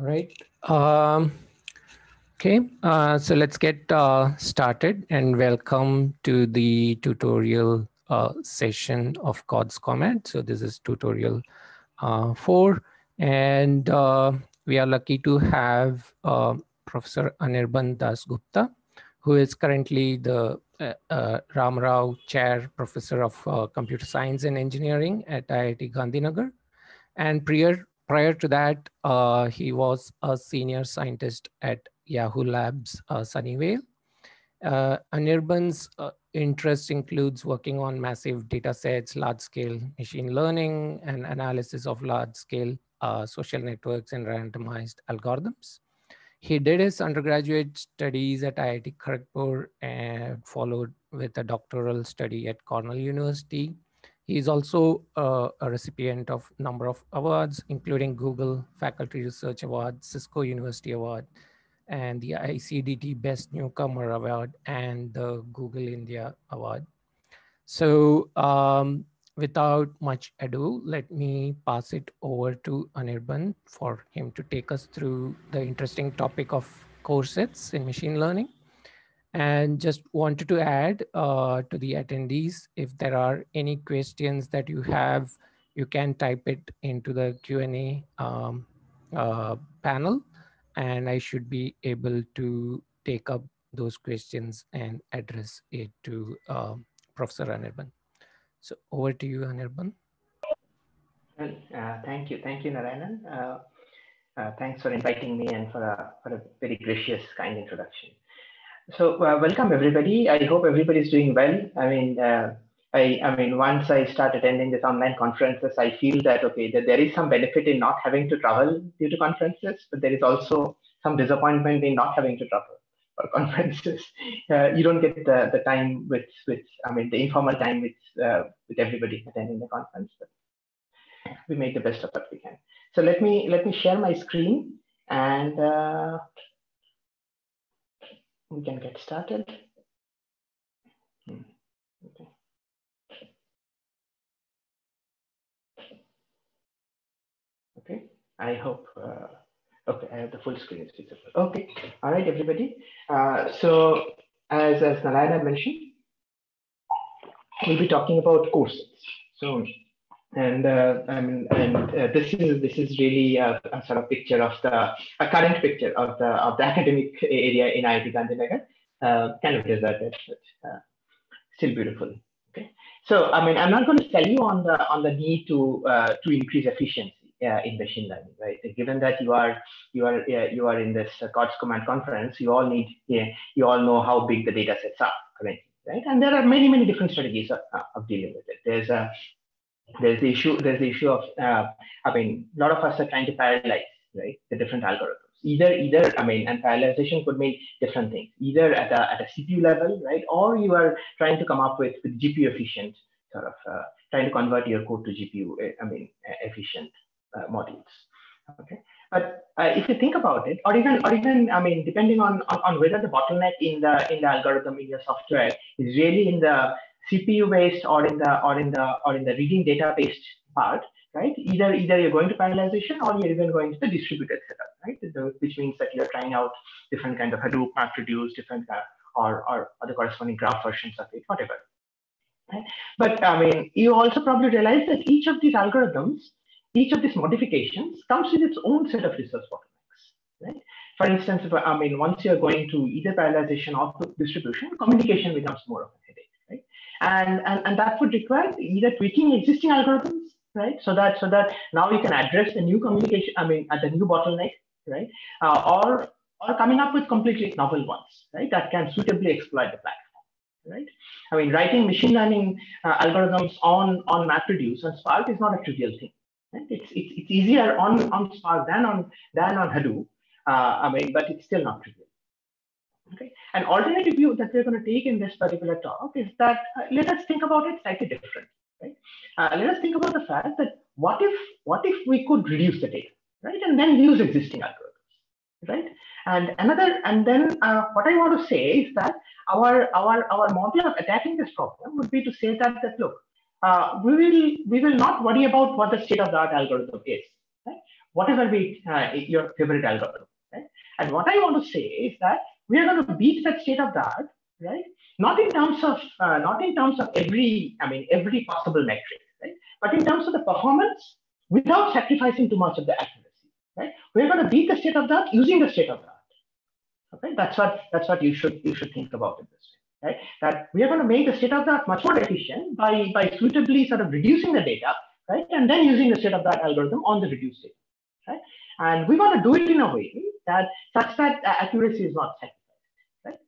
All right. Okay, so let's get started and welcome to the tutorial session of CODS comment. So this is tutorial 4, and we are lucky to have Professor Anirban Dasgupta, who is currently the Ram Rao Chair Professor of Computer Science and Engineering at IIT Gandhinagar. And prior to that, he was a senior scientist at Yahoo Labs, Sunnyvale. Anirban's interest includes working on massive data sets, large-scale machine learning, and analysis of large-scale social networks and randomized algorithms. He did his undergraduate studies at IIT Kharagpur and followed with a doctoral study at Cornell University. He is also a recipient of a number of awards, including Google Faculty Research Award, Cisco University Award, and the ICDT Best Newcomer Award, and the Google India Award. So without much ado, let me pass it over to Anirban for him to take us through the interesting topic of corsets in machine learning. And just wanted to add to the attendees, if there are any questions that you have, you can type it into the Q&A panel, and I should be able to take up those questions and address it to Professor Anirban. So over to you, Anirban. Well, thank you, Narayanan. Thanks for inviting me and for a very gracious, kind introduction. So welcome everybody. I hope everybody is doing well. I mean, once I start attending this online conferences, I feel that that there is some benefit in not having to travel due to conferences, but there is also some disappointment in not having to travel for conferences. You don't get the time with the informal time with everybody attending the conference. But we make the best of what we can. So let me share my screen and we can get started. Okay. Okay. I hope. Okay, I have the full screen is visible. Okay. All right, everybody. So as Narayana mentioned, we'll be talking about corsets. So. And this is really a sort of picture of a current picture of the academic area in IIT Gandhinagar, kind of deserted, but still beautiful. Okay, so I'm not going to tell you on the need to increase efficiency in machine learning, right? Given that you are in this CODS command conference, you all know how big the data sets are currently, right? And there are many different strategies of dealing with it. There's the issue of a lot of us are trying to parallelize, right, the different algorithms. Either and parallelization could mean different things, either at a CPU level, right, or you are trying to come up with GPU efficient sort of trying to convert your code to GPU efficient modules. Okay, but if you think about it, or even depending on whether the bottleneck in the algorithm in your software is really in the CPU based or in the reading data based part, right? Either you're going to parallelization or you're even going to the distributed setup, right? Which means that you're trying out different kind of Hadoop, MapReduce, different or other corresponding graph versions of it, whatever. Right? But you also probably realize that each of these algorithms, each of these modifications comes with its own set of resource bottlenecks, right? For instance, once you're going to either parallelization or distribution, communication becomes more of a headache. And that would require either tweaking existing algorithms, right? So that now you can address the new communication, at the new bottleneck, right? Or coming up with completely novel ones, right? That can suitably exploit the platform, right? Writing machine learning algorithms on MapReduce and Spark is not a trivial thing, right? It's easier on Spark than on Hadoop, but it's still not trivial. Okay. An alternative view that we're going to take in this particular talk is that let us think about it slightly different, right? Let us think about the fact that what if we could reduce the data, right, and then use existing algorithms, right? And then what I want to say is that our model of attacking this problem would be to say that look, we will not worry about what the state of the art algorithm is, right? whatever be your favorite algorithm, right? And what I want to say is that we are going to beat that state of the art, right? Not in terms of every possible metric, right? But in terms of the performance without sacrificing too much of the accuracy, right? We're going to beat the state of the art using the state of the art. Okay, that's what you should think about it this way, right? That we are going to make the state of the art much more efficient by suitably sort of reducing the data, right? And then using the state of the art algorithm on the reduced data, right? And we want to do it in a way that such that accuracy is not sacrificed, right?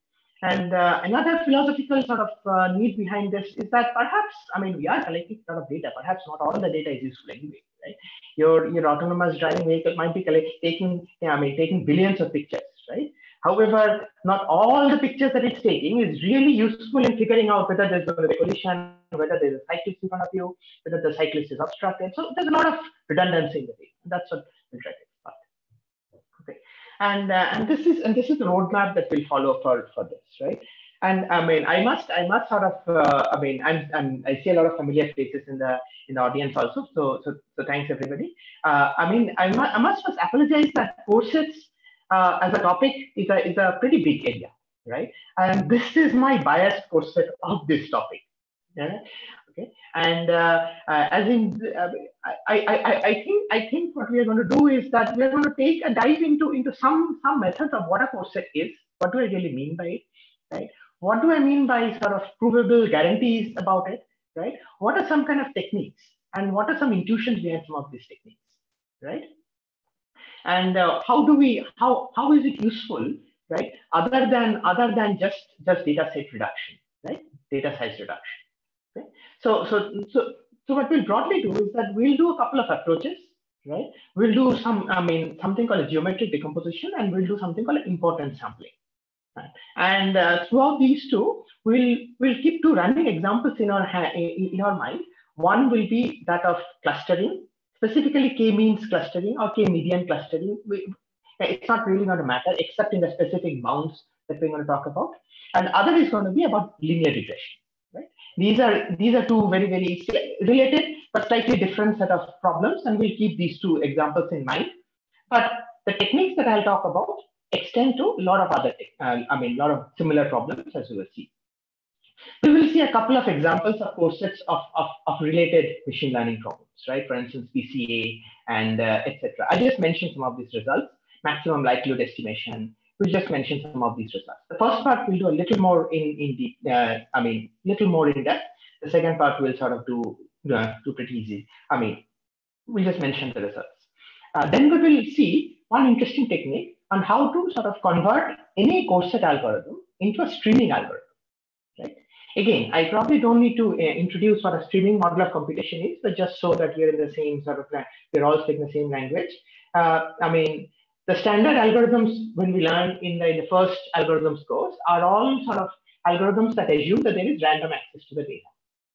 And another philosophical sort of need behind this is that perhaps, we are collecting a lot of data. Perhaps not all the data is useful anyway, right? Your autonomous driving vehicle might be taking billions of pictures, right? However, not all the pictures that it's taking is really useful in figuring out whether there's going to be a collision, whether there's a cyclist in front of you, whether the cyclist is obstructed. So there's a lot of redundancy in the data. That's what we'll try to explain. Okay, and this is the roadmap that we'll follow for this, right? And I must sort of I see a lot of familiar faces in the audience also. So thanks everybody. I must first apologize that corsets as a topic is a pretty big area, right? And this is my biased corset of this topic. Yeah. Okay. And I think what we are going to do is that we are going to take a dive into some methods of what a corset is. What do I really mean by it, right? What do I mean by sort of provable guarantees about it, right? What are some kind of techniques, and what are some intuitions behind some of these techniques, right? And how is it useful, right? Other than just data set reduction, right? Data size reduction. Okay. So what we'll broadly do is that we'll do a couple of approaches, right? We'll do something called a geometric decomposition, and we'll do something called importance sampling. Right? And throughout these two, we'll keep two running examples in our mind. One will be that of clustering. Specifically k-means clustering or k-median clustering. It's not really going to matter except in the specific bounds that we're going to talk about. And other is going to be about linear regression. Right? These are two very, very related but slightly different set of problems, and we'll keep these two examples in mind. But the techniques that I'll talk about extend to a lot of other, a lot of similar problems, as you will see. We will see a couple of examples of corsets of related machine learning problems, right? For instance, PCA and etc. I just mentioned some of these results. Maximum likelihood estimation. We'll just mention some of these results. The first part we'll do a little more little more in depth. The second part we'll sort of do pretty easy. We'll just mention the results. Then we will see one interesting technique on how to sort of convert any corset algorithm into a streaming algorithm. Right? Again, I probably don't need to introduce what a streaming model of computation is, but just so that we're in the same sort of, we're all speaking the same language. The standard algorithms when we learn in the first algorithms course are all sort of algorithms that assume that there is random access to the data,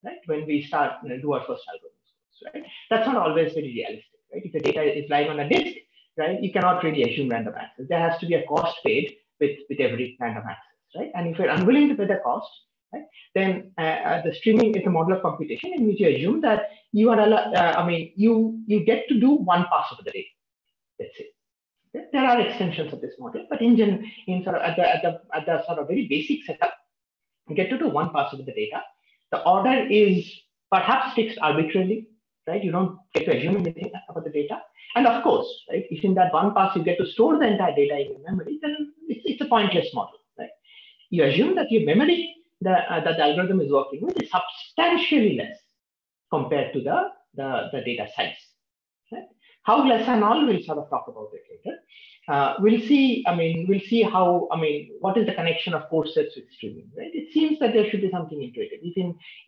right? When we start do our first algorithms course, right? That's not always very realistic, right? If the data is lying on a disk, right, you cannot really assume random access. There has to be a cost paid with every random access, right? And if you're unwilling to pay the cost, right, then the streaming is a model of computation in which you assume that you are, you get to do one pass of the data. That's it. Okay? There are extensions of this model, but in sort of at the sort of very basic setup, you get to do one pass of the data. The order is perhaps fixed arbitrarily, right? You don't get to assume anything about the data. And of course, right, if in that one pass you get to store the entire data in your memory, then it's a pointless model, right? You assume that your memory that the algorithm is working with is substantially less compared to the data size. Right? How less and all, we'll sort of talk about it later. We'll see how, what is the connection of corsets with streaming, right? It seems that there should be something intuitive.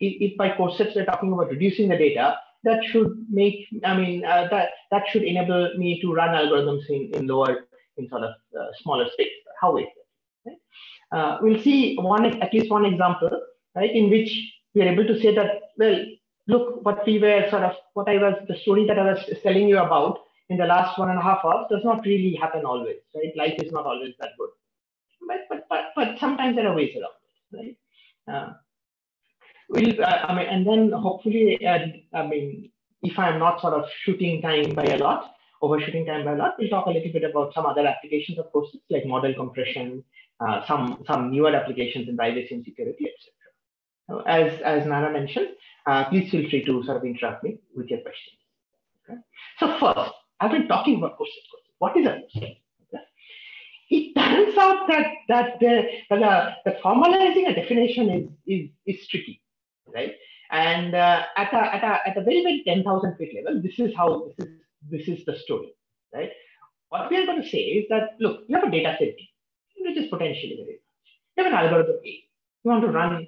If by corsets we're talking about reducing the data, that should make, that should enable me to run algorithms in sort of smaller space. How is it, right? We'll see at least one example, right, in which we are able to say that, well, look, the story that I was telling you about in the last 1.5 hours does not really happen always, right? Life is not always that good, but sometimes there are ways around it, right? And then hopefully, if I'm not sort of shooting time by a lot, overshooting time by a lot, we'll talk a little bit about some other applications of corsets like model compression, some newer applications in Bayesian security, etc. As Nana mentioned, please feel free to sort of interrupt me with your questions. Okay? So first, I've been talking about corsets. What is a corset? Okay? It turns out that the formalizing a definition is tricky, right? And at a very 10,000 feet level, this is the story, right? What we are going to say is that, look, you have a data set D, which is potentially very large. You have an algorithm A. You want to run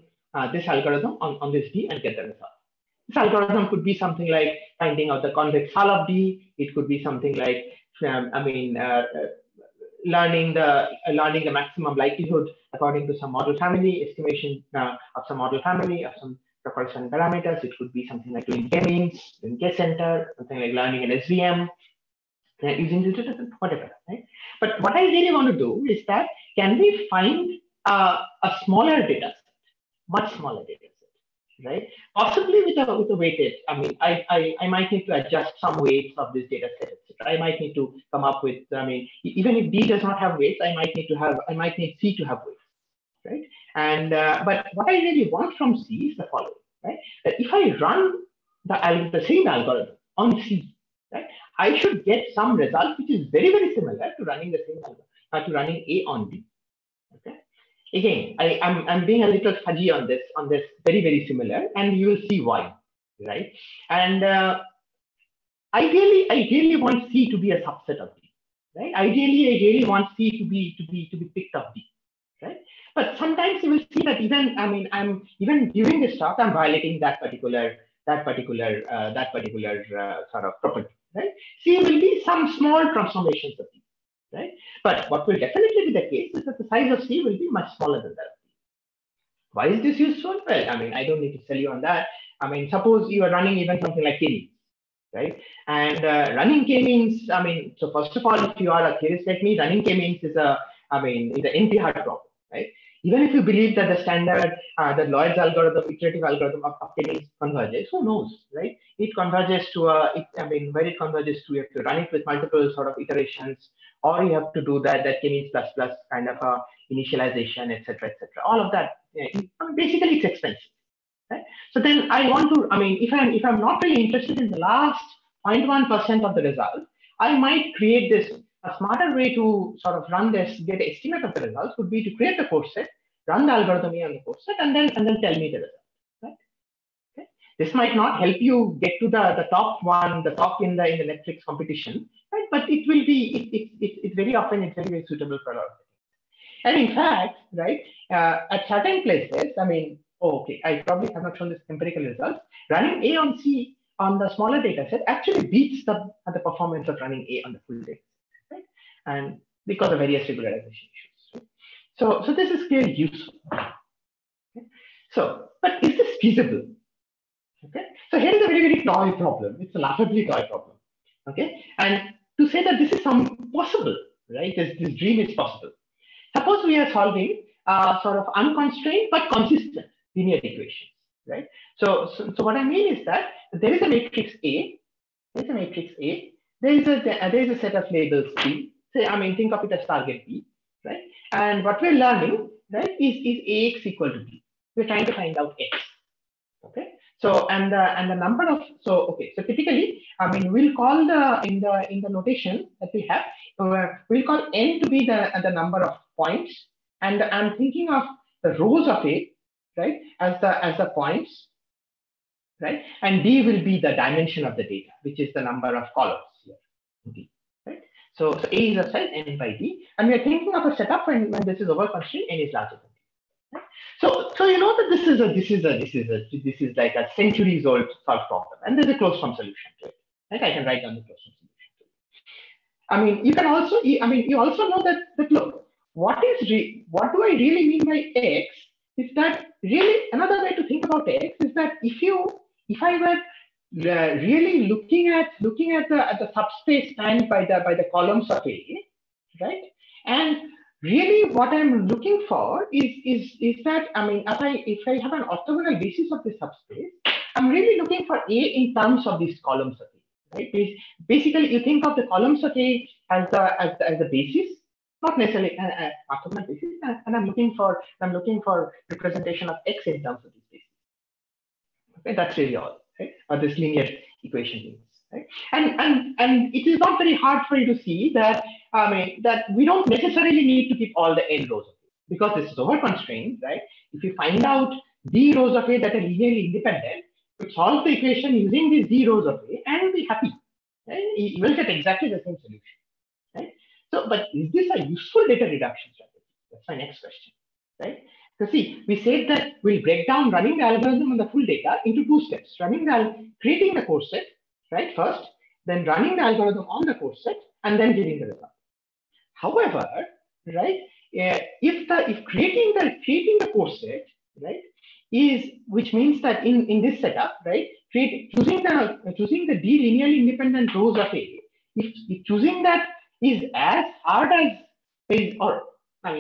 this algorithm on this D and get the result. This algorithm could be something like finding out the convex hull of D. It could be something like, learning the maximum likelihood according to some model family, estimation of some model family, of some corresponding parameters. It could be something like doing k-means, doing k-center, something like learning an SVM, using digital, whatever, right? But what I really want to do is that, can we find a smaller data set, much smaller data set, right? Possibly with a weighted, I might need to adjust some weights of this data set, etc. I might need to come up with, even if D does not have weights, I might need C to have weights, right? And but what I really want from C is the following, right? That if I run the same algorithm on C, right, I should get some result which is very similar to running the same algorithm, to running A on D. Okay. Again, I'm being a little fudgy on this very similar, and you will see why, right? And ideally want C to be a subset of D, right? Ideally, I really want C to be picked up D, right? But sometimes you will see that I'm even during this talk, I'm violating that particular sort of property, right? C will be some small transformations of D, right? But what will definitely be the case is that the size of C will be much smaller than that. Why is this useful? Well, I don't need to tell you on that. Suppose you are running even something like k-means, right? And running k-means, so first of all, if you are a theorist like me, running k-means is an NP-hard problem, right? Even if you believe that the standard, the Lloyd's algorithm, iterative algorithm of k-means converges, who knows, right? It converges to where it converges to, you have to run it with multiple sort of iterations, or you have to do that k-means plus kind of a initialization, etc. All of that, basically it's expensive, right? So then I want to, if I'm not really interested in the last 0.1% of the result, I might create this. A smarter way to sort of run this, get an estimate of the results, would be to create the corset, run the algorithm on the corset, and then tell me the result. Right? Okay. This might not help you get to the top one, the top in the Netflix competition, right? But it will be it's very often it's very suitable for a lot of things. And in fact, right, at certain places, I probably have not shown this empirical results. Running A on C on the smaller data set actually beats the performance of running A on the full data. Right? And because of various regularization issues. Right? So this is clearly useful. Okay? So, but is this feasible? Okay. So here is a very toy problem. It's a laughably toy problem. Okay. And to say that this is possible, right? This dream is possible. Suppose we are solving sort of unconstrained but consistent linear equations, right? So what I mean is that there is a matrix A. There is a matrix A. There is a set of labels B. Say, think of it as target B, right? And what we're learning, right, is AX equal to B. We're trying to find out X. Okay. So and the number of so typically, we'll call in the notation that we have, we'll call N to be the number of points, and I'm thinking of the rows of A, right, as the points, right, and D will be the dimension of the data, which is the number of columns here, D, right. So A is of size N by D, and we are thinking of a setup when this is over constrained, N is larger than D. Right? So you know that this is like a centuries old solved problem, and there's a closed form solution to it. Right? I can write down the closed form solution to it. You can also, you also know that look, what do I really mean by X is that really another way to think about X is that if I were really looking at the subspace spanned by the columns of A, right? And really what I'm looking for is that, if I have an orthogonal basis of the subspace, I'm really looking for A in terms of these columns of A. right? Basically, you think of the columns of A as the basis, not necessarily an orthogonal basis, and I'm looking for representation of X in terms of this basis. Okay, that's really all, right? Or this linear equation means, right? And it is not very hard for you to see that that we don't necessarily need to keep all the n rows of A because this is over constrained, right? If you find out d rows of A that are linearly independent, you solve the equation using these d rows of A and be happy. Right? You will get exactly the same solution, right? So, but is this a useful data reduction strategy? That's my next question, right? So see, we said that we'll break down running the algorithm on the full data into two steps: creating the corset, right, first, then running the algorithm on the corset, and then giving the result. However, right, if creating the corset, right, which means that in this setup, right, choosing the d linearly independent rows of A, if choosing that is as hard as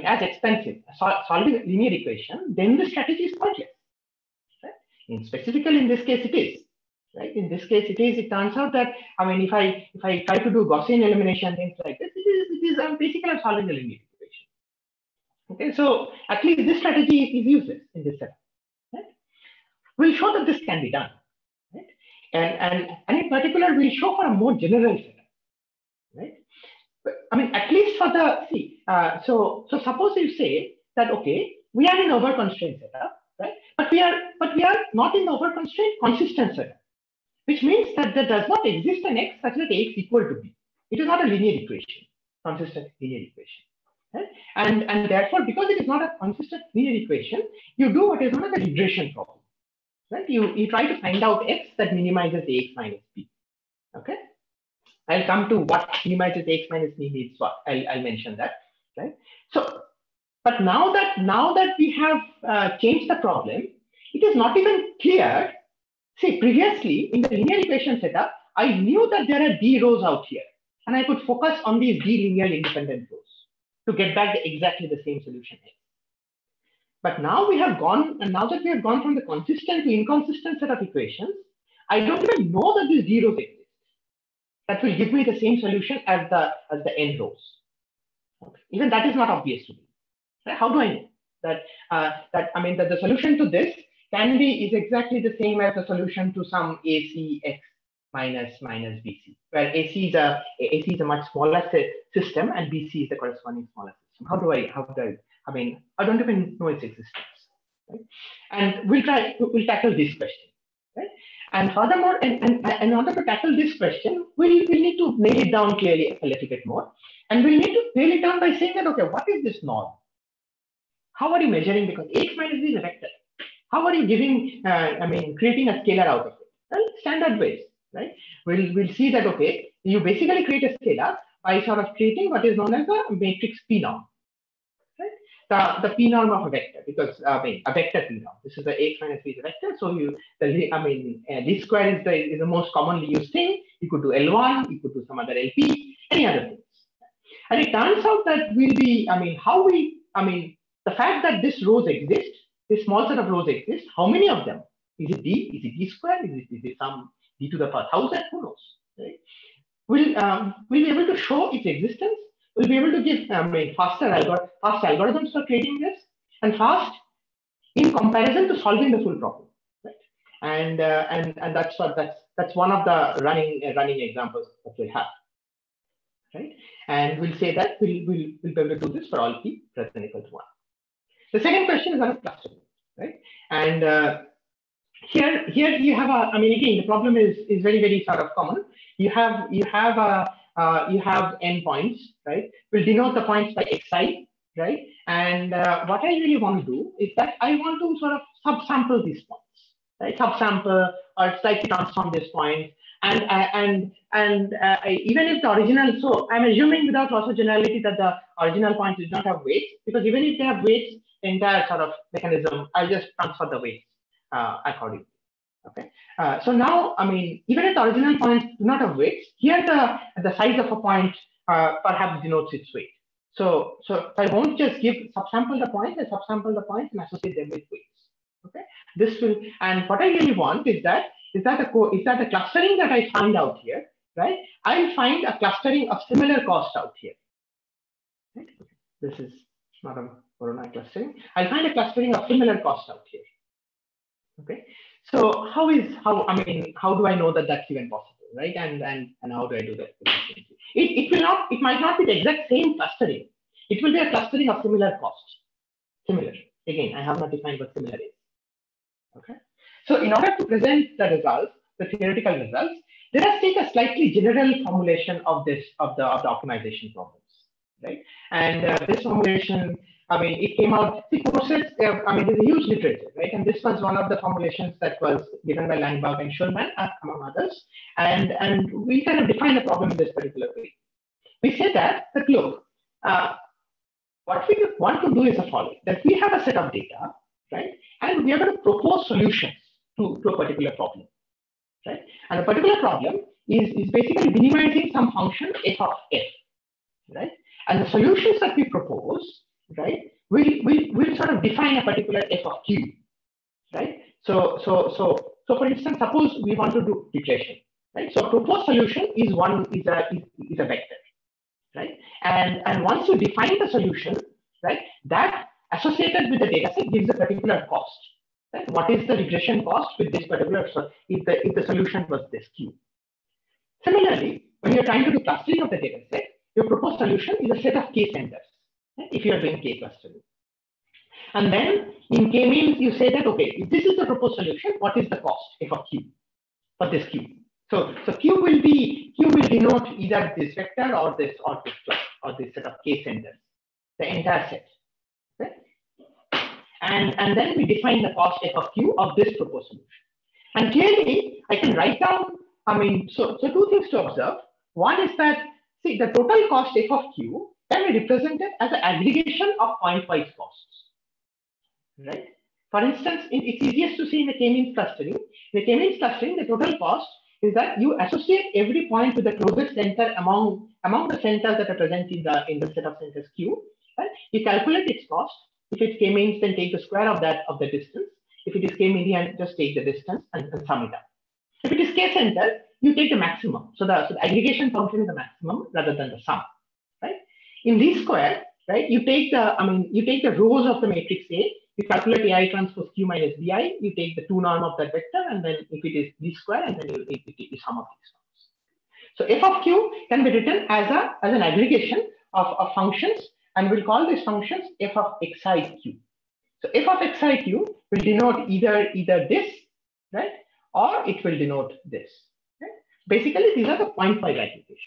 as expensive solving a linear equation, then the strategy is pointless. Right? Specifically in this case, it is. Right? In this case, it is. It turns out that if I try to do Gaussian elimination, things like this, it is basically solving a linear equation. Okay, so at least this strategy is useless in this setup. Right? We'll show that this can be done. Right? And in particular, we'll show for a more general setup. Right? At least for the so suppose you say that okay, we are in over constraint setup, right? But we are not in over constraint consistent setup, which means that there does not exist an X such that X equal to B. It is not a linear equation, consistent linear equation. Right? And therefore, because it is not a consistent linear equation, you do what is known as a regression problem. Right? You try to find out X that minimizes Ax minus B. Okay. I'll come to what minimizes Ax minus B means. What I'll mention that. Right. So, but now that we have changed the problem, it is not even clear. See, previously in the linear equation setup, I knew that there are d rows out here, and I could focus on these d linearly independent rows to get back exactly the same solution. But now we have gone, and now that we have gone from the consistent to inconsistent set of equations, I don't even know that these d rows exist. That will give me the same solution as the n rows. Okay. Even that is not obvious to me. Right? How do I know that that the solution to this is exactly the same as the solution to some AC X minus BC, where AC is a much smaller system and BC is the corresponding smaller system. I don't even know its existence. Right? And we'll tackle this question. Right? And furthermore, in order to tackle this question, we'll need to nail it down clearly a little bit more. And we'll need to nail it down by saying that, okay, what is this norm? How are you measuring? Because Ax minus B is a vector. How are you giving, creating a scalar out of it? Well, standard ways, right? We'll see that, okay, you basically create a scalar by sort of creating what is known as a matrix P norm. The P norm of a vector, because a vector P norm. This is the Ax minus B is a vector. So D square is the most commonly used thing. You could do L1, you could do some other LP, any other things. And it turns out that the fact that this rows exist, this small set of rows exist, how many of them? Is it D? Is it D square? Is it some D to the power 1000? Who knows? Right? We'll be able to show its existence. We'll be able to give fast algorithms for creating this, and fast in comparison to solving the full problem. Right? And that's one of the running examples that we'll have. Right? And we'll say that we'll be able to do this for all p greater than equal to 1. The second question is on clustering, right? And here you have again, the problem is very, very sort of common. You have endpoints, right? We'll denote the points by xi, right? And what I really want to do is that I want to sort of subsample these points, right? Subsample or slightly transform these points. And even if the original, so I'm assuming without loss of generality that the original points do not have weights, because even if they have weights, the entire sort of mechanism, I'll just transfer the weights accordingly. Okay. So now, even if the original points do not have weights, here the size of a point perhaps denotes its weight. So I won't just subsample the points, I subsample the points and associate them with weights. Okay. This will, and what I really want is that the clustering that I find out here right, I'll find a clustering of similar cost out here. Right? This is not a Corona clustering. I'll find a clustering of similar cost out here. Okay. So how do I know that that's even possible, right? And how do I do that? It might not be the exact same clustering. It will be a clustering of similar costs. Similar. Again, I have not defined what similar is. Okay. So in order to present the results, the theoretical results, let us take a slightly general formulation of the optimization problems, right? And this formulation, it came out. See, corsets. There's a huge literature, right? And this was one of the formulations that was given by Langbaum and Schulman, among others. And we kind of define the problem in this particular way. We say that look, what we want to do is the following: that we have a set of data, right? And we are going to propose solutions to a particular problem, right? And a particular problem is basically minimizing some function f of f, right? And the solutions that we propose, right, will sort of define a particular f of q, right? So for instance, suppose we want to do regression, right? So a proposed solution is a vector, right? And once you define the solution, right, that associated with the data set gives a particular cost. Right? What is the regression cost with this particular, if the solution was this q? Similarly, when you're trying to do clustering of the data set, your proposed solution is a set of k centers, right, if you are doing k clustering. And then in k-means, you say that, okay, if this is the proposed solution, what is the cost f of q for this q? So q will denote either this vector or this set of k centers, the entire set. Okay? And then we define the cost f of q of this proposed solution. And clearly, I can write down, so two things to observe. One is that, see, the total cost f of q can be represented as an aggregation of point-wise costs, right? For instance, it's easiest to see in the k-means clustering. In the k-means clustering, the total cost is that you associate every point with the closest center among the centers that are present in the set of centers q. Right? You calculate its cost. If it's k-means, then take the square of the distance. If it is k-median, just take the distance and sum it up. If it is k-center, you take the maximum. So the aggregation function is the maximum rather than the sum. Right? In least square, right? You take the rows of the matrix A. You calculate AI transpose q minus bi. You take the 2 norm of that vector, and then if it is least square, and then you take the sum of these norms. So f of q can be written as an aggregation of functions, and we'll call these functions f of xi q. So f of xi q will denote either this, right, or it will denote this. Right? Basically, these are the point-wise aggregations.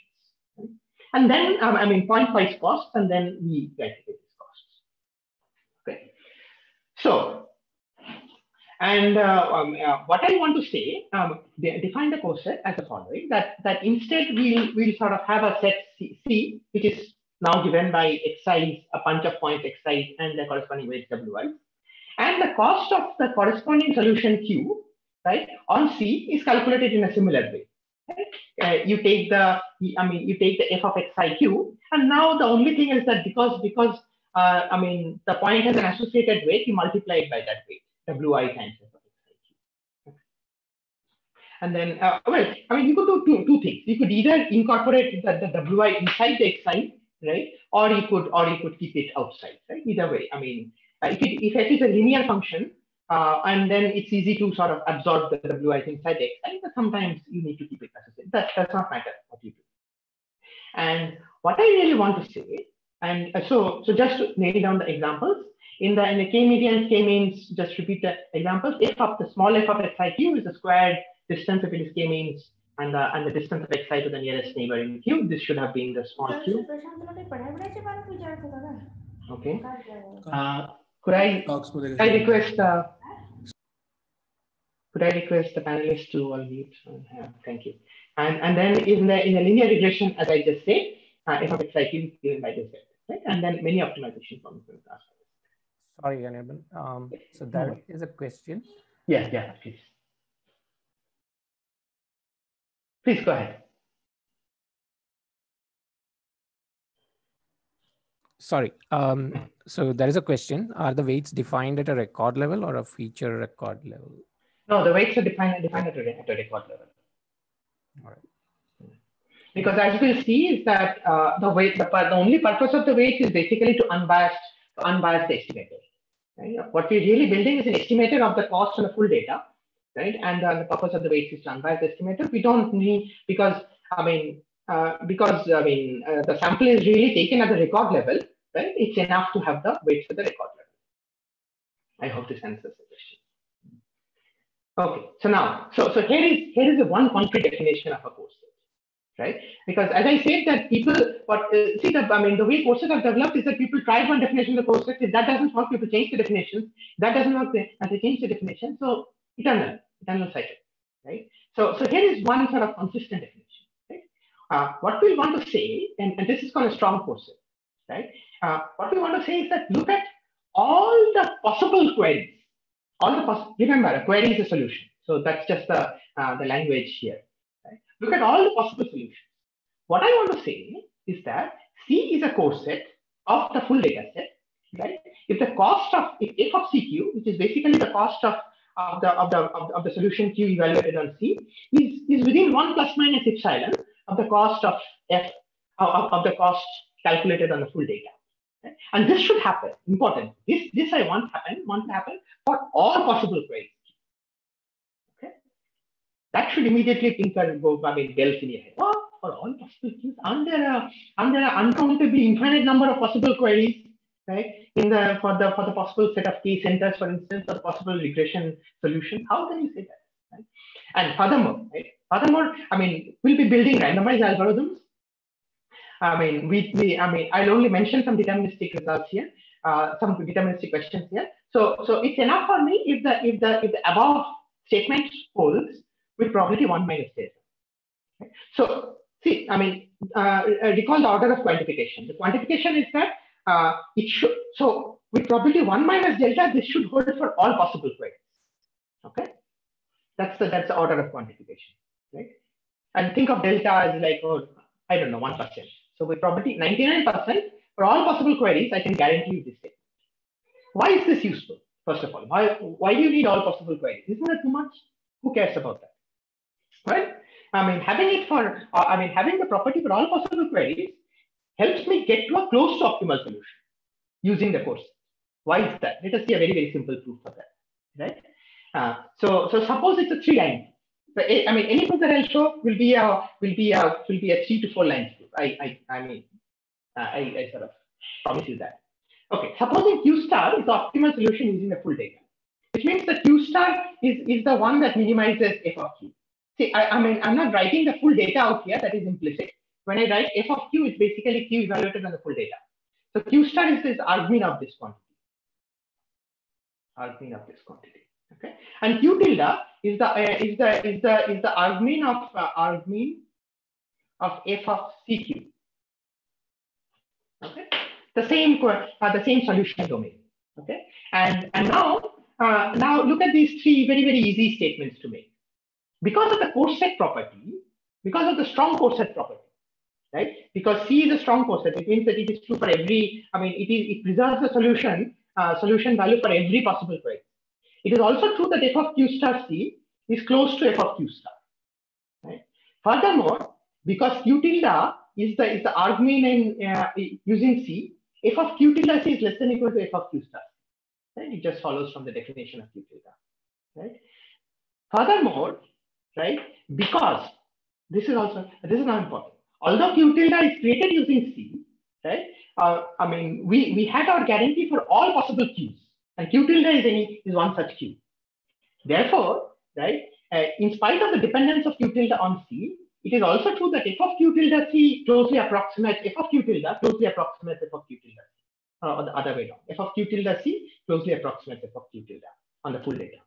Right? And then, point-wise costs, and then we aggregate these costs. Okay. So, and what I want to say, define the corset as the following: that instead we'll sort of have a set C, which is now given by xi, a bunch of points xi and the corresponding weights wi, and the cost of the corresponding solution q, right, on C is calculated in a similar way. Right? You take the f of xi q, and now the only thing is that because the point has an associated weight, you multiply it by that weight, wi times f of xi q. And then, you could do two things. You could either incorporate the wi inside the xi, right, or you could keep it outside, right? Either way, if f is a linear function, and then it's easy to sort of absorb the wi inside the xi, but sometimes you need to keep it associated. That does not matter what you do. And what I really want to say, and so just to nail down the examples, in the k-median, k-means, just repeat the examples. F of the small f of xi q is the squared distance if it is k-means, and the distance of xi to the nearest neighbor in q. This should have been the small q. Okay. Could I request the panelists to all mute? Thank you. And then in the linear regression, as I just said, f of xi q is given by this vector, right? And then many optimization problems in the class. Sorry, Anirban. So there is a question. Yeah, please. Please go ahead. Sorry. So there is a question. Are the weights defined at a record level or a feature record level? No, the weights are defined at a record level. All right. Because as we'll see is that the only purpose of the weights is basically to unbiased the estimator. Right? What we're really building is an estimator of the cost on the full data, right? And the purpose of the weights is to unbiased estimator. We don't need, because the sample is really taken at the record level, right? It's enough to have the weights at the record level. I hope this answers the question. Okay, so now, so here is the one concrete definition of a corset, right? Because as I said that people, the way corsets are developed is that people try one definition of the corset. If that doesn't work, people change the definition. That doesn't work, and they change the definition. So eternal cycle, right? So here is one sort of consistent definition, right? What we want to say, and this is called a strong corset, right? What we want to say is that look at all the possible queries. Remember, a query is a solution. So that's just the language here. Right? Look at all the possible solutions. What I want to say is that C is a corset of the full data set, right? If f of CQ, which is basically the cost of the solution Q evaluated on C, is within 1 plus minus epsilon of the cost of F of the cost calculated on the full data. Right? And this should happen. Important. This I want to happen for all possible queries. Okay, that should immediately bells in your head. Oh, for all possible queries, under an uncountably infinite number of possible queries, right? For the possible set of K centers, for instance, or possible regression solution. How can you say that? Right? And furthermore, we'll be building randomized algorithms. I'll only mention some deterministic results here, some deterministic questions here. So it's enough for me if the above statement holds with probability 1 minus delta. Okay? So see, recall the order of quantification. The quantification is that it should, so with probability 1 minus delta, this should hold for all possible queries. Okay, that's the order of quantification, right? And think of delta as like, I don't know, 1%. So with probability 99% for all possible queries, I can guarantee you this statement. Why is this useful? First of all, why do you need all possible queries? Isn't that too much? Who cares about that? Right? Having the property for all possible queries helps me get to a close to optimal solution using the corset. Why is that? Let us see a very, very simple proof for that. Right? So suppose it's a 3-line. So, any proof that I'll show will be a 3 to 4 lines proof. I sort of promise you that. Okay, supposing Q star is the optimal solution using the full data, which means that Q star is the one that minimizes f of Q. See, I'm not writing the full data out here, that is implicit. When I write f of Q, it's basically Q evaluated on the full data. So Q star is this argmin of this quantity. Okay, and Q tilde is the argmin of f of CQ. Okay, the same solution domain. Okay, and now look at these 3 very, very easy statements to make. Because of the corset property, because of the strong corset property, right? Because C is a strong corset, it means that it is true for every. It preserves the solution value for every possible query. It is also true that f of Q star C is close to f of Q star. Right? Furthermore, because Q tilde is the argmin in using C, f of Q tilde C is less than or equal to f of Q star. Right? It just follows from the definition of Q tilde. Right? Furthermore, right? Because this is not important. Although Q tilde is created using C, right? We had our guarantee for all possible Qs, and Q tilde is one such Q. Therefore, right? In spite of the dependence of Q tilde on C, it is also true that f of Q tilde C closely approximates f of Q tilde f of Q tilde, or the other way around. F of Q tilde C closely approximates f of Q tilde on the full data.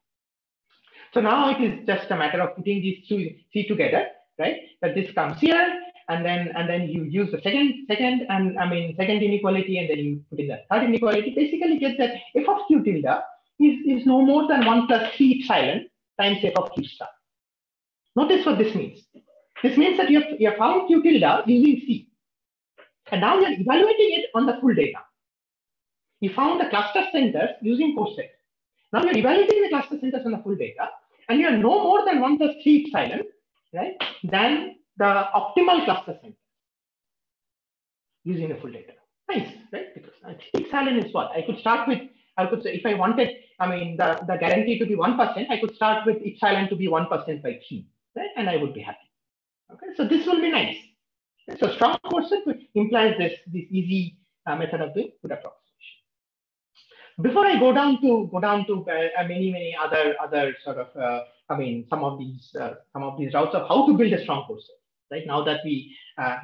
So now it is just a matter of putting these two C together, right? That this comes here, and then you use the second inequality, and then you put in the third inequality. Basically, get that f of Q tilde is no more than 1 plus 3 epsilon times f of Q star. Notice what this means. This means that you have found Q tilde using C, and now you are evaluating it on the full data. You found the cluster centers using Coreset. Now you are evaluating the cluster centers on the full data, and you are no more than 1 plus 3 epsilon, right? Than the optimal cluster center using the full data. Nice, right? Because each silent is what? I could start with, I could say if I wanted, I mean, the guarantee to be 1%, I could start with each silent to be 1% by 3, right? And I would be happy. Okay, so this will be nice. So strong corset implies this easy method of doing good approximation. Before I go down to many other sort of I mean some of these routes of how to build a strong corset. Right now that we are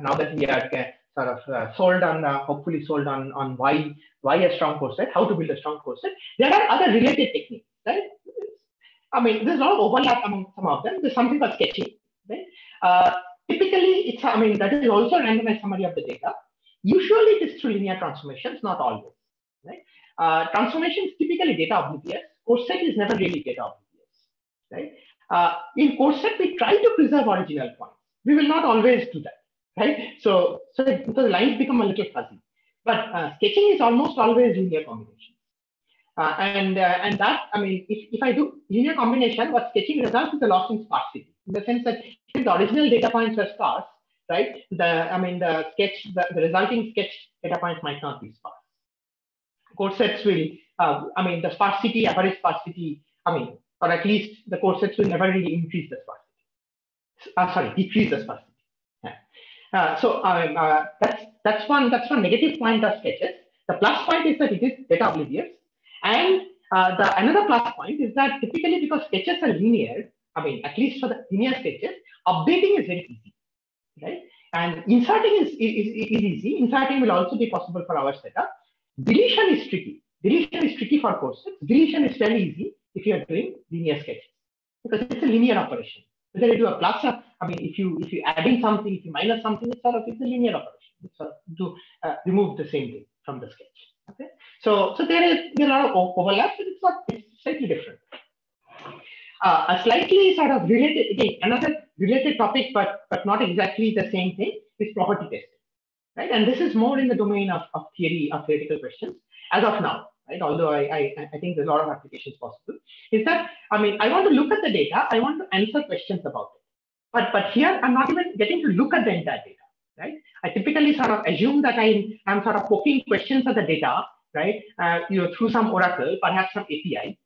sort of sold on hopefully sold on why a strong corset, how to build a strong corset. There are other related techniques, right? I mean, there's a lot of overlap among some of them. There's something called sketching, right? Typically, it's, I mean, that is also a randomized summary of the data. Usually, it is through linear transformations, not always, right? Transformation is typically data oblivious. Coreset is never really data oblivious, right? In Coreset, we try to preserve original points. We will not always do that, right? So the lines become a little fuzzy. But sketching is almost always linear combination. And that, I mean, if I do linear combination, what sketching results is a loss in sparsity, in the sense that if the original data points were sparse, right? The resulting sketch data points might not be sparse. Corsets will, I mean, the sparsity, average sparsity, I mean, or at least the corsets will never really increase the sparsity. Decrease the sparsity. Yeah. That's one negative point of sketches. The plus point is that it is data oblivious. And another plus point is that typically because sketches are linear, I mean, at least for the linear sketches, updating is very easy, right? And inserting is easy. Inserting will also be possible for our setup. Deletion is tricky. Deletion is tricky for corsets. Deletion is fairly easy if you are doing linear sketches because it's a linear operation. Whether you do a plus, I mean, if you adding something, if you minus something, it's a linear operation. It's to remove the same thing from the sketch. Okay, so there are a lot of overlaps, but it's slightly different. A slightly sort of related, again, another related topic, but not exactly the same thing, is property testing, right? And this is more in the domain of theoretical questions as of now, right? Although I think there's a lot of applications possible. Is that, I mean, I want to look at the data, I want to answer questions about it, but here I'm not even getting to look at the entire data. Right? I typically sort of assume that I'm sort of poking questions at the data, right? Through some oracle, perhaps some API,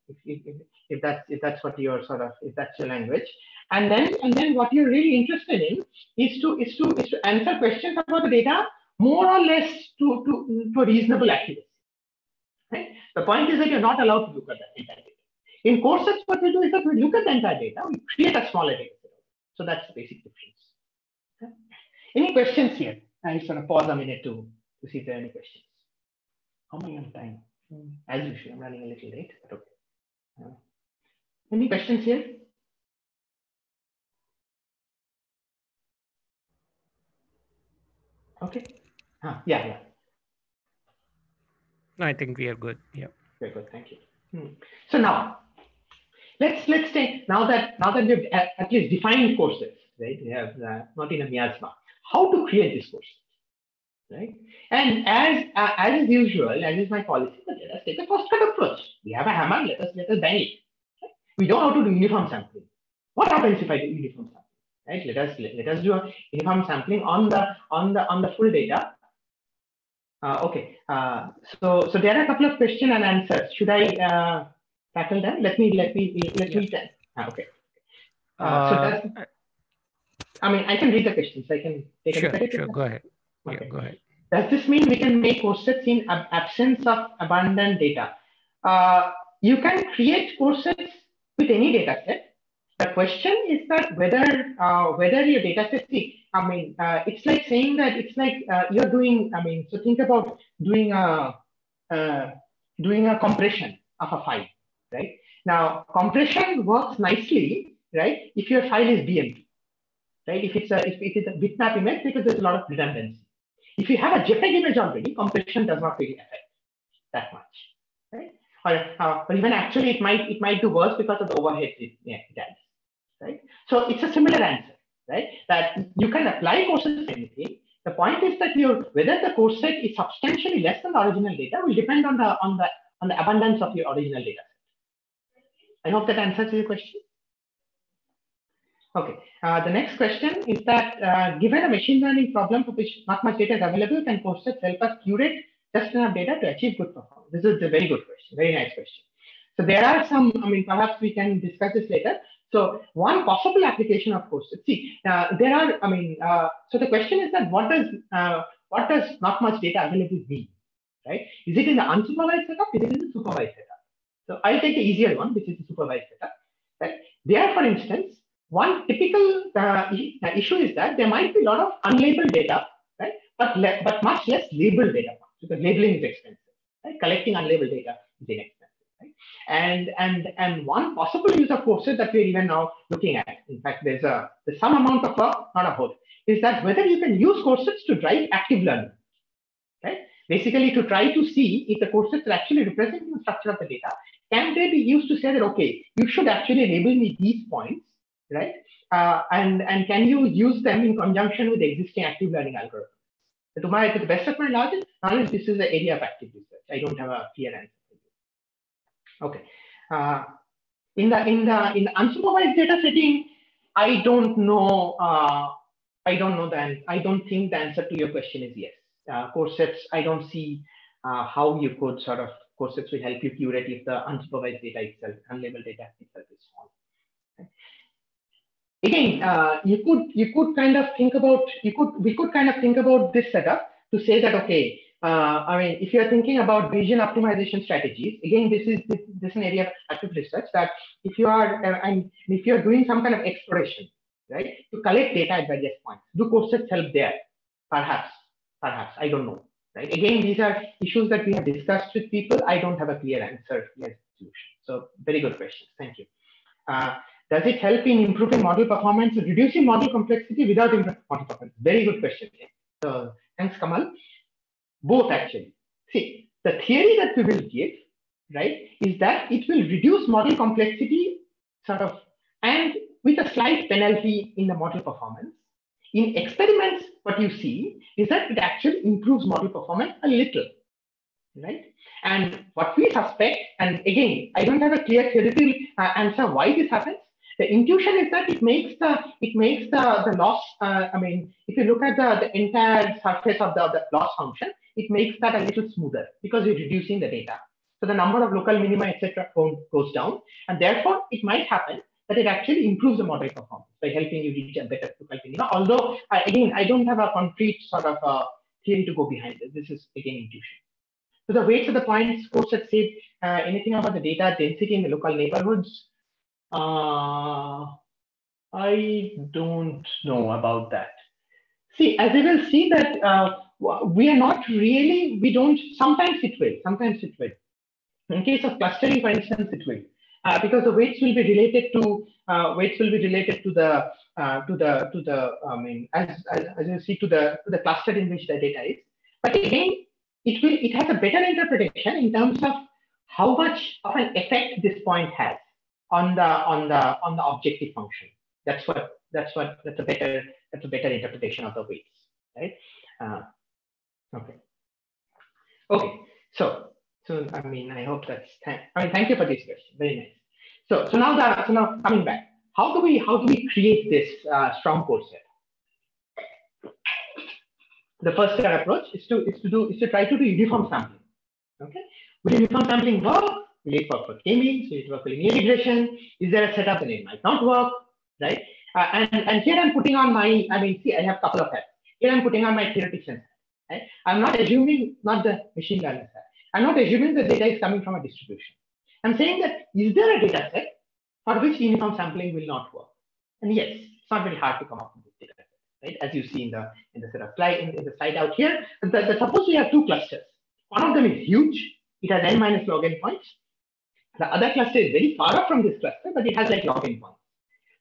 if that's what your sort of, if that's your language, and then what you're really interested in is to answer questions about the data more or less to a reasonable accuracy. Right? The point is that you're not allowed to look at the entire data. In Coresets, what we do is that we look at the entire data, we create a smaller data set. So that's the basic difference. Okay? Any questions here? I'll sort of pause a minute to see if there are any questions. How am I on time? As usual, I'm running a little late, but okay. Any questions here? Okay. Yeah. No, I think we are good. Yeah. Very good. Thank you. So now, let's take now that we've at least defined corsets, right? We have not in a miasma. How to create this corset, right? And as is usual, as is my policy, let us take a first cut approach. We have a hammer. Let us bang it. Right? We know how to do uniform sampling. What happens if I do uniform sampling? Right? Let us do a uniform sampling on the full data. Okay. So there are a couple of questions and answers. Should I tackle them? Let me tell. Okay. I mean, I can read the questions. I can take a look at it. Sure. Go ahead. Okay. Yeah, go ahead. Does this mean we can make corsets in absence of abundant data? You can create corsets with any data set. The question is that whether your data set, I mean, it's like saying that it's like you're doing. I mean, so think about doing a compression of a file, right? Now, compression works nicely, right? If your file is BMP. Right? If it's a bitmap image, because there's a lot of redundancy. If you have a JPEG image already, compression does not really affect that much, right? Or even actually, it might do worse because of the overhead it adds, right? So it's a similar answer, right? That you can apply corsets to anything. The point is that whether the corset is substantially less than the original data will depend on the abundance of your original data set. I hope that answers your question. Okay. The next question is that given a machine learning problem for which not much data is available, can corsets help us curate just enough data to achieve good performance? This is a very good question, very nice question. So there are some, I mean, perhaps we can discuss this later. So one possible application of corsets, see, there are, I mean, so the question is that what does not much data available mean, right? Is it in the unsupervised setup? Is it in the supervised setup? So I'll take the easier one, which is the supervised setup. Right? There, for instance, one typical issue is that there might be a lot of unlabeled data, right? But much less labeled data because labeling is expensive. Right? Collecting unlabeled data is inexpensive. Right? And one possible use of corsets that we're even now looking at, in fact, there's some amount of work, not a whole, is that whether you can use corsets to drive active learning. Right? Basically, to try to see if the corsets are actually representing the structure of the data, can they be used to say that, okay, you should actually label me these points, right? And can you use them in conjunction with the existing active learning algorithm? So to the best of my knowledge, this is the area of active research. I don't have a clear answer for you. Okay. In the unsupervised data setting, I don't know. I don't think the answer to your question is yes. Corsets, I don't see how you could sort of, corsets will help you curate if the unsupervised data itself, unlabeled data itself is small. Okay. Again, you could kind of think about, we could kind of think about this setup to say that, okay, I mean, if you're thinking about Bayesian optimization strategies, again, this is an area of active research that if you are, if you're doing some kind of exploration, right, to collect data at various points, do corsets help there? Perhaps, I don't know. Right? Again, these are issues that we have discussed with people. I don't have a clear answer, clear solution. So very good question. Thank you. Does it help in improving model performance, reducing model complexity without improving model performance? Very good question. So thanks, Kamal. Both actually. See, the theory that we will give, right, is that it will reduce model complexity sort of, and with a slight penalty in the model performance. In experiments, what you see is that it actually improves model performance a little, right? And what we suspect, and again, I don't have a clear theoretical answer why this happens. The intuition is that it makes the loss. I mean, if you look at the entire surface of the loss function, it makes that a little smoother because you're reducing the data. So the number of local minima, etc., goes down, and therefore it might happen that it actually improves the model performance by helping you reach a better local minima. Although, again, I don't have a concrete sort of theory to go behind it. This is again intuition. So the weights of the points, Coreset said anything about the data density in the local neighborhoods? I don't know about that. See, as you will see that we are not really, we don't, sometimes it will. In case of clustering, for instance, it will. Because the weights will be related to the I mean, as you see, to the cluster in which the data is. But again, it has a better interpretation in terms of how much of an effect this point has on the objective function. That's a better interpretation of the weights, right? Okay. So I mean, I hope that's. Thank you for this question. Very nice. So now coming back, how do we create this strong corset? The first approach is to try to do uniform sampling. Okay. Will uniform sampling work? Will it work for k-means? Will it work for linear regression? Is there a setup that it might not work? Right. And here I'm putting on my. I mean, see, I have a couple of hats. Here I'm putting on my theoretics hat. Right? I'm not assuming, not the machine learning hat. I'm not assuming the data is coming from a distribution. I'm saying that is there a data set for which uniform sampling will not work? And yes, it's not very hard to come up with this data set, right? As you see in the sort of slide in the slide out here. Suppose we have two clusters. One of them is huge. It has n minus log n points. The other cluster is very far up from this cluster, but it has like log n points.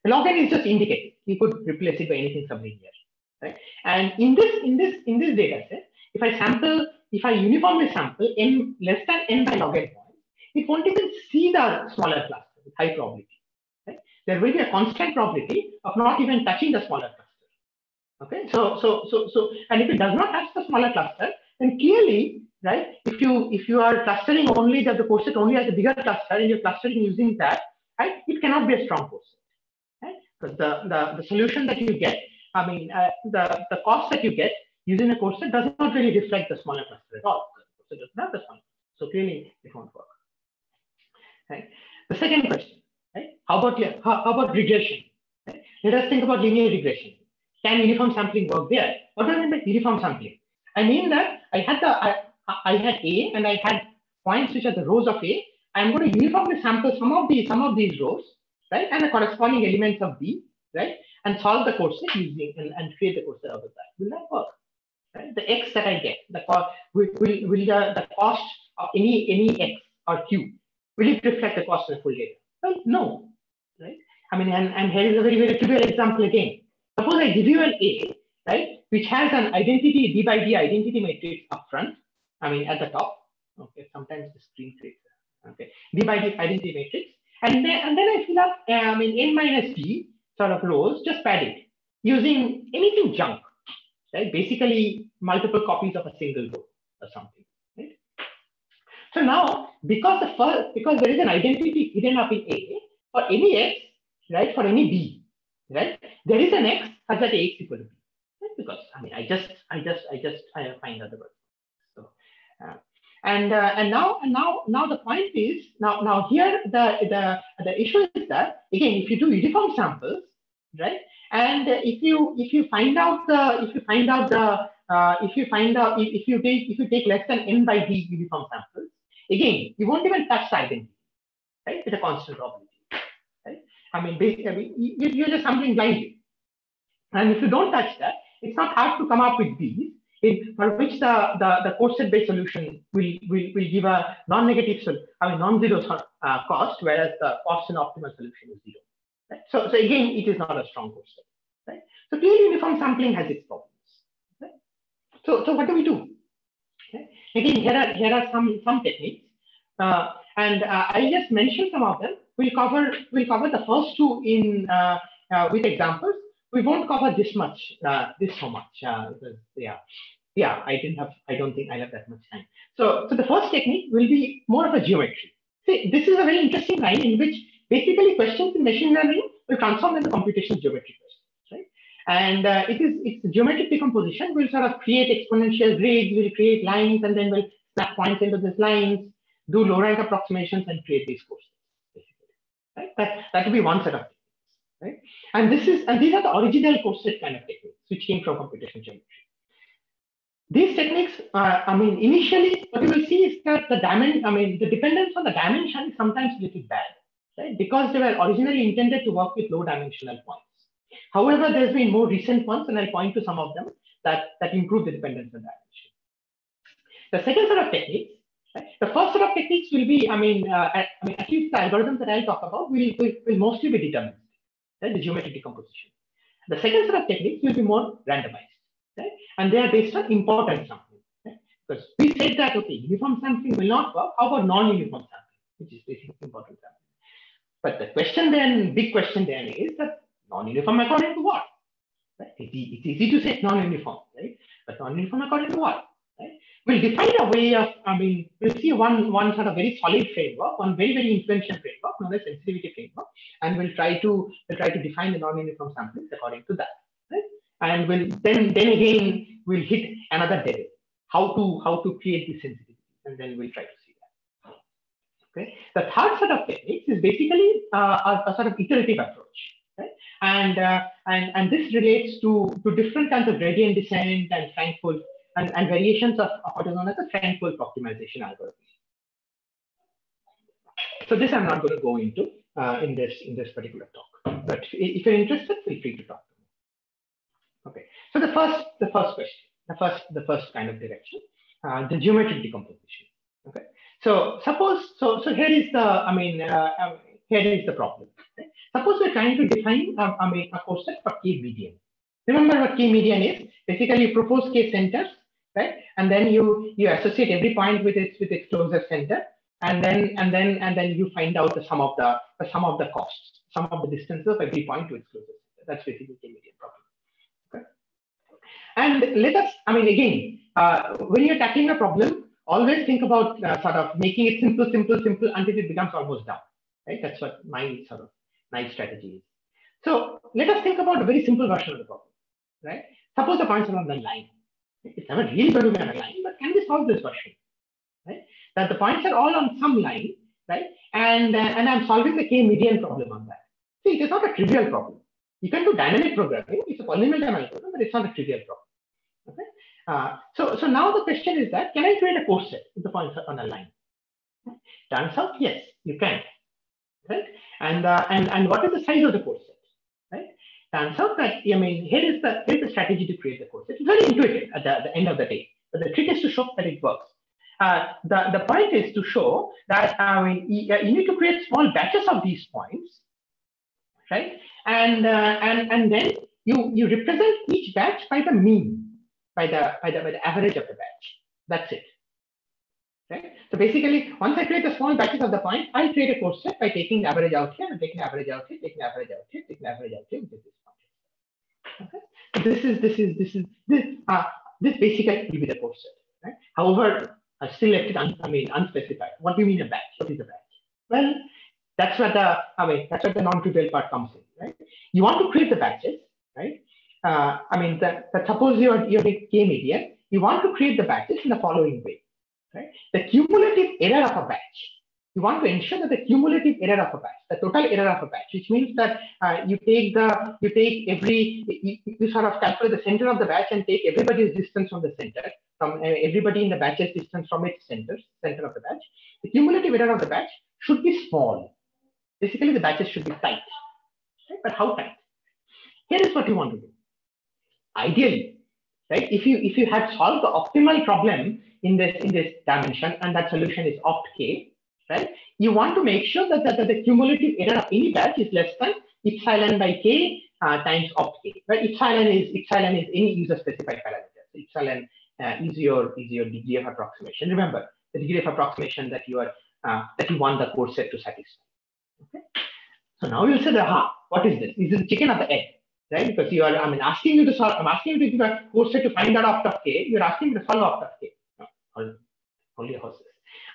The log n is just indicative. You could replace it by anything sublinear, right? And in this data set, if I uniformly sample n less than n by log n points, it won't even see the smaller cluster with high probability. Right? There will be a constant probability of not even touching the smaller cluster. Okay, so and if it does not touch the smaller cluster, then clearly, right, if you are clustering only that the corset only has a bigger cluster and you're clustering using that, right, it cannot be a strong corset. Right? because the solution that you get, I mean, the cost that you get using a corset does not really reflect the smaller cluster at all. So it does not the smaller. So clearly it won't work. Right. The second question, right? How about regression? Right? Let us think about linear regression. Can uniform sampling work there? What do I mean by uniform sampling? I mean that I had A and I had points which are the rows of A. I'm going to uniformly sample some of these rows, right, and the corresponding elements of B, right, and solve the corset using and create the corset out of that. Will that work? Right? The X that I get, the cost will the cost of any X or Q, will it reflect the cost of the full data? Well, no, right? I mean, and here is a very, very trivial example again. Suppose I give you an A, right, which has an identity D by D identity matrix up front. I mean, at the top. Okay, sometimes the screen creates that. Okay, D by D identity matrix, and then I fill up. I mean, N minus D sort of rows, just padded using anything junk, right? Basically, multiple copies of a single row or something. Right? So now, because there is an identity hidden up in A for any X, right? For any B, right? There is an X such that AX equal to B. Right? Because I mean, I find other words. So, and now the point is now here the issue is that again, if you do uniform samples, right? And if you take less than N by D uniform samples, again, you won't even touch the identity, right? With a constant probability, right? I mean, basically, you're just sampling blindly. And if you don't touch that, it's not hard to come up with these, for which the corset-based solution will give a non-negative, non-zero cost, whereas the cost in optimal solution is zero. Right? So again, it is not a strong corset. Right? So clearly, uniform sampling has its problems. Right? So what do we do? Okay. Again, here are some techniques, and I just mentioned some of them. We'll cover the first two in with examples. We won't cover this so much because I don't think I have that much time. So the first technique will be more of a geometry. See, this is a very interesting line in which basically questions in machine learning will transform into computational geometry questions, right? And it's geometric decomposition. We'll sort of create exponential grids, we'll create lines, and then we'll snap points into these lines, do low rank approximations, and create these courses. Basically, right? That will be one set of techniques, right? And these are the original corset kind of techniques which came from computational geometry. These techniques, I mean, initially, what you will see is that the dependence on the dimension is sometimes a little bad, right? Because they were originally intended to work with low dimensional points. However, there's been more recent ones, and I'll point to some of them that improve the dependence on dimension. The second set of techniques, right? The first set of techniques will be, at least the algorithms that I'll talk about will mostly be deterministic, right? The geometric decomposition. The second set of techniques will be more randomized, right? And they are based on importance sampling, right? Because we said that, okay, uniform sampling will not work. How about non-uniform sampling, which is basically important sampling? But the big question then is that non-uniform according to what? Right? It's easy to say non-uniform, right? But non-uniform according to what? Right? We'll define a way of, we'll see one sort of very solid framework, one very, very influential framework known as sensitivity framework, and we'll try to define the non-uniform sampling according to that. Right? And then again we'll hit another devil, how to create the sensitivity, and then we'll try to see that. Okay. The third set of techniques is basically a sort of iterative approach, right? And this relates to different kinds of gradient descent and Frankfurt and variations of what is known as the Frankfurt optimization algorithm. So this I'm not going to go into in this particular talk, but if you're interested, feel free to talk to me. Okay. So the first question, the first kind of direction, the geometric decomposition. Okay. So suppose here is the here is the problem. Okay? Suppose we're trying to define a corset for K median. Remember what K median is? Basically, you propose K centers, right? And then you associate every point with its closest center, and then you find out the sum of the costs, sum of the distances of every point to its closest center. That's basically K median problem. Okay. And let us, again, when you're tackling a problem, always think about sort of making it simple until it becomes almost dumb, right? That's what my sort of nice strategy is. So let us think about a very simple version of the problem, right? Suppose the points are on the line. It's never really going to be on a line, but can we solve this version, right? That the points are all on some line, right? And I'm solving the k-median problem on that. See, it is not a trivial problem. You can do dynamic programming. It's a polynomial dynamic problem, but it's not a trivial problem. Okay. So now the question is that can I create a corset if the points are on a line? Turns out, yes, you can. Right? And what is the size of the corset? Right? Turns out that here's the strategy to create the corset. It's very intuitive at the end of the day, but the trick is to show that it works. The point is to show that you need to create small batches of these points, right? And then you represent each batch by the mean, by the average of the batch. That's it. Right? So basically, once I create the small batches of the points, I create a corset by taking the average out here, and taking the average out here, taking the average out here, taking the average out here, with this point. Okay. So this basically will be the corset. Right? However, I still left it unspecified. What do you mean a batch? What is a batch? Well, that's where the non-trivial part comes in. Right? You want to create the batches, right? Suppose you're a k-median. You want to create the batches in the following way. Right? The cumulative error of a batch. You want to ensure that the cumulative error of a batch, the total error of a batch, which means that you sort of calculate the center of the batch and take everybody's distance from the center, from everybody in the batch's distance from its center of the batch. The cumulative error of the batch should be small. Basically, the batches should be tight. Right? But how tight? Here is what you want to do. Ideally, right? If you had solved the optimal problem in this dimension, and that solution is opt k, right? You want to make sure that the cumulative error of any batch is less than epsilon by k times opt k. Right? Epsilon is any user specified parameter. So epsilon is your degree of approximation. Remember the degree of approximation that you want the corset to satisfy. Okay. So now you'll say, what is this? Is this chicken or the egg? Right? Because I'm asking you to solve. I'm asking you to give a corset to find out opt of k. You're asking me to solve opt of k. Only horses.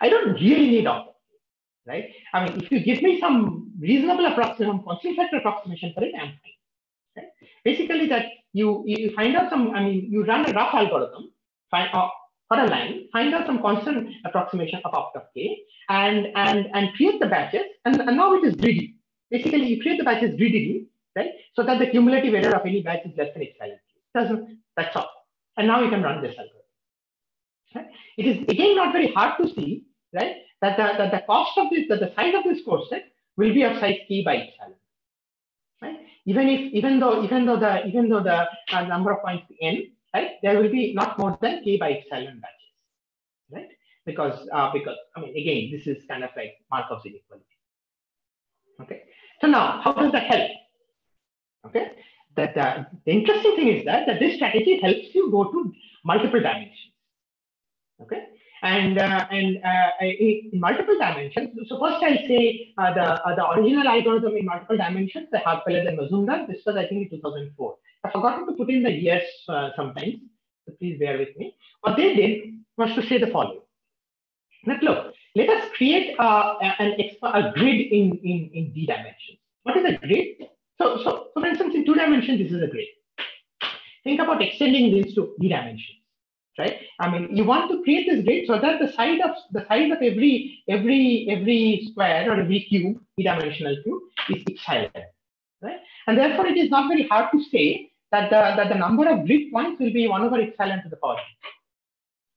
I don't really need opt of k, right? If you give me some reasonable approximation, constant factor approximation for it, I'm fine. Right? Basically, that you find out some. You run a rough algorithm for a line, find out some constant approximation of opt of k, and create the batches, and now it is greedy. Basically, you create the batches greedily, right? So that the cumulative error of any batch is less than epsilon. That's all. And now you can run this algorithm. Right? It is again not very hard to see, right? That the cost of this, that the size of this corset will be of size k by epsilon. Right? Even though the number of points n, right? There will be not more than k by epsilon batches, right? Because again, this is kind of like Markov's inequality. Okay. So now, how does that help? Okay. The interesting thing is that this strategy helps you go to multiple dimensions. Okay. And in multiple dimensions. So first I'll say the original algorithm in multiple dimensions, the Harpelet and Mazumdar. This was I think in 2004. I've forgotten to put in the years sometimes. So please bear with me. What they did was to say the following. Now look, let us create a grid in d dimensions. What is a grid? So for instance, in 2 dimensions, this is a grid. Think about extending this to d dimensions, right? You want to create this grid so that the size of every square or every cube, d-dimensional cube, is epsilon, right? And therefore, it is not very hard to say that the number of grid points will be 1 over epsilon to the power,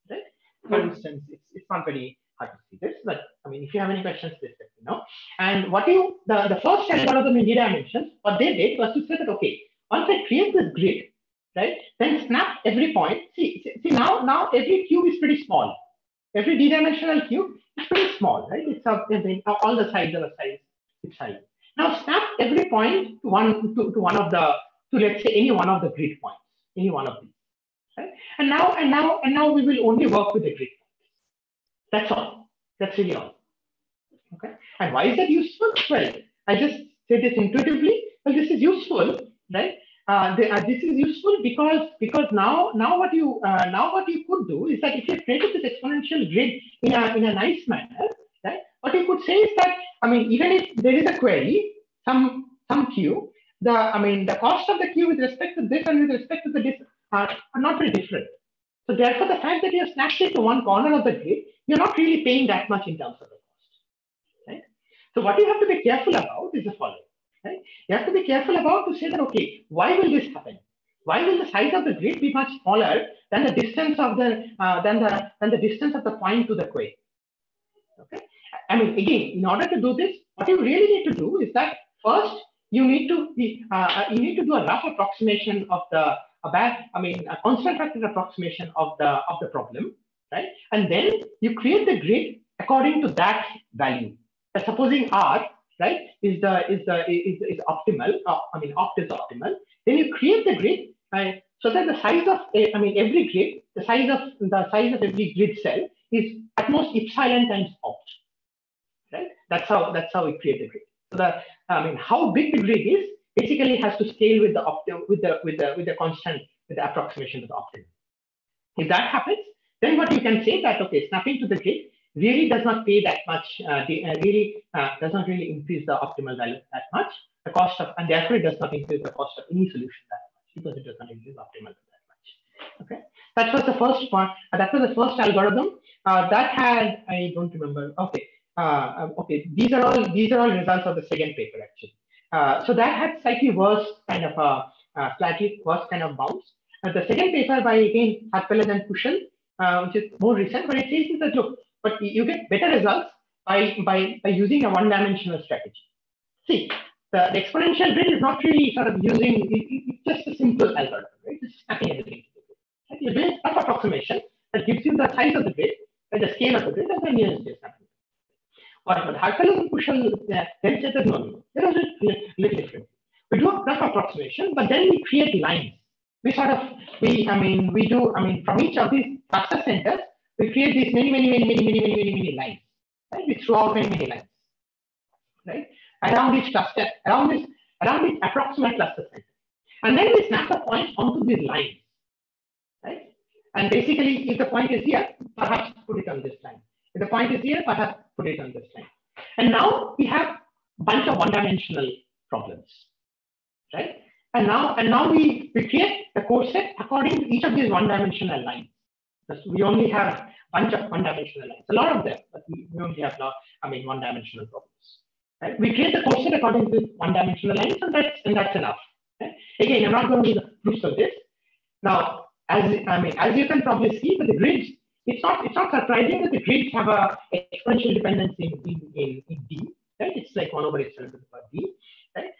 right? For instance, it's not very hard to see this, but if you have any questions, please let me know. And the first algorithm in d dimensions, what they did was to say that, okay, once I create this grid, right, then snap every point. See now every cube is pretty small. Every d-dimensional cube is pretty small, right? It's all the sides are a size epsilon. Now snap every point to let's say any one of the grid points, any one of these, right? And now we will only work with the grid points. That's all. That's really all. Okay. And why is that useful? Well, I just said this intuitively. Well, this is useful, right? This is useful because now what you could do is that if you created this exponential grid in a nice manner, right? What you could say is that even if there is a query, some queue, the cost of the queue with respect to this and with respect to the this are not very different. So therefore, the fact that you have snatched it to one corner of the grid, you're not really paying that much in terms of the cost, right? So what you have to be careful about is the following, right? You have to be careful about to say that, okay, why will this happen? Why will the size of the grid be much smaller than the distance of the distance of the point to the query? Okay. I mean, again, in order to do this, what you really need to do is that first you need to do a rough approximation of the a constant factor approximation of the problem, right? And then you create the grid according to that value. Supposing R, right, is optimal. Opt is optimal. Then you create the grid, right, so that the size of every grid, the size of every grid cell is at most epsilon times opt. Right? That's how we create the grid. So how big the grid is basically has to scale with the constant, with the approximation of the optimum. If that happens, then what you can say that, okay, snapping to the grid really does not pay that much. Does not really increase the optimal value that much. The cost of, and therefore it does not increase the cost of any solution that much because it does not increase optimal that much. Okay, that was the first part. That was the first algorithm that had, I don't remember. Okay. Okay, these are all results of the second paper actually. So that had slightly worse kind of bounce. The second paper by again Harpelas and Kushal, which is more recent, but it says that look, but you get better results by using a one-dimensional strategy. See, the exponential grid is not really sort of using it's just a simple algorithm, right? It's nothing everything. You're doing rough approximation that gives you the size of the grid and the scale of the grid and the nearest distance. But Harpelas and Kushal then said that no, there is a little different. We do a rough approximation, but then we create lines. We from each of these cluster centers, we create these many lines. Right? We throw out many lines. Right? Around each cluster, around this approximate cluster center. And then we snap the points onto these lines. Right? And basically, if the point is here, perhaps put it on this line. If the point is here, perhaps put it on this line. And now we have a bunch of one-dimensional problems, right? And now we create the corset according to each of these one-dimensional lines. We only have a bunch of one-dimensional lines, a lot of them, but we only have one-dimensional problems. Right? We create the corset according to one-dimensional lines, and that's enough. Right? Again, I'm not going to do the proofs of this. Now, as you can probably see, with the grids, it's not surprising that the grids have a exponential dependence in D, right? It's like 1 over epsilon to the power D, right?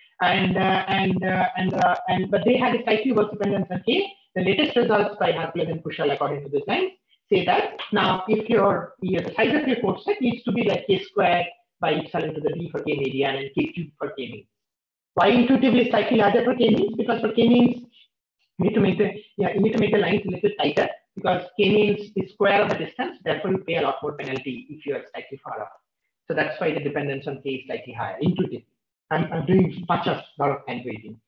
But they had a slightly worse dependence on K. The latest results by Harpelas and Kushal according to this line say that now if the size of your corset needs to be like K squared by epsilon to the D for K median and K cubed for K mean. Why intuitively slightly larger for K means? Because for K means you need to make the lines a little tighter. Because K means the square of the distance, therefore you pay a lot more penalty if you are slightly far off. So that's why the dependence on K is slightly higher, intuitively. I'm doing lot of hand waving.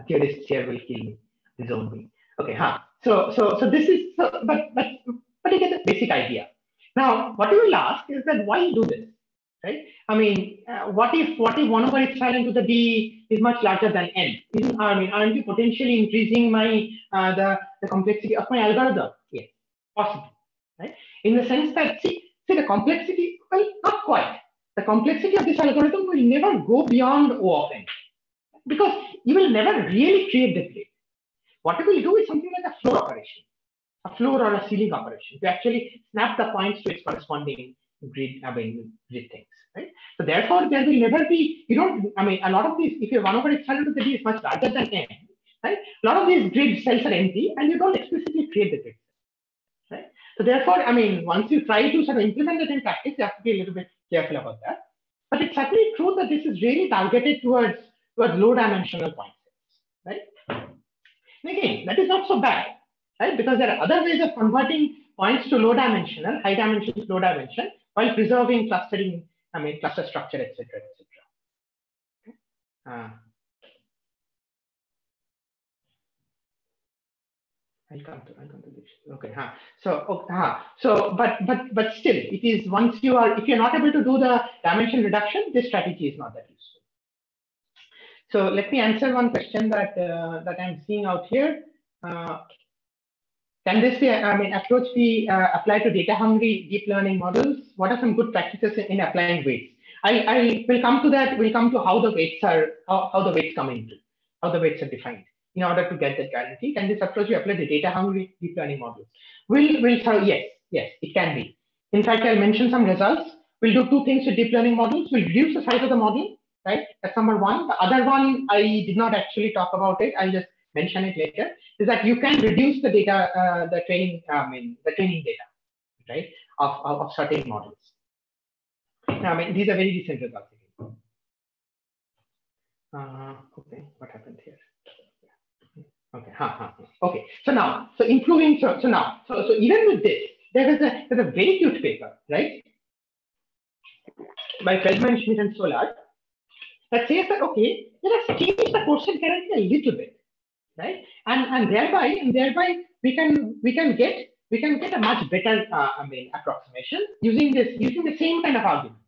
Theorists here will kill me, disown me. Okay, So this is but you get the basic idea. Now, what you will ask is that why do this, right? What if 1 over epsilon to the D is much larger than N? Aren't you potentially increasing my the complexity of my algorithm? Yes, possibly, right? In the sense that see the complexity, well, not quite. The complexity of this algorithm will never go beyond O of N, because you will never really create the grid. What it will do is something like a floor operation, a floor or a ceiling operation to actually snap the points to its corresponding grid things, right? So therefore, there will never be, a lot of these, if your 1 over epsilon to the D is much larger than N, right? A lot of these grid cells are empty and you don't explicitly create the grid, right? So therefore, once you try to sort of implement it in practice, you have to be a little bit careful about that. But it's certainly true that this is really targeted towards low-dimensional point sets, right? And again, that is not so bad, right? Because there are other ways of converting points to low-dimensional, high-dimension to low-dimension, while preserving clustering, cluster structure, etc., etc. I'll come to this. Okay. But still, it is if you're not able to do the dimension reduction, this strategy is not that useful. So let me answer one question that that I'm seeing out here. Can this be, approach be applied to data-hungry deep learning models? What are some good practices in applying weights? I will come to that. We'll come to how the weights are, how the weights come into, how the weights are defined in order to get that guarantee. Can this approach be applied to data-hungry deep learning models? Yes, it can be. In fact, I'll mention some results. We'll do two things with deep learning models. We'll reduce the size of the model, right? That's number one. The other one, I did not actually talk about it. I'll just mention it later. Is that you can reduce the data, the training data, right, of certain models. Now, these are very recent results. Okay, what happened here? Okay, okay. So improving. So even with this, there's a very cute paper, right, by Feldman, Schmidt, and Solar that says that okay, let us change the corset guarantee a little bit, right, and thereby we can get a much better approximation using the same kind of argument,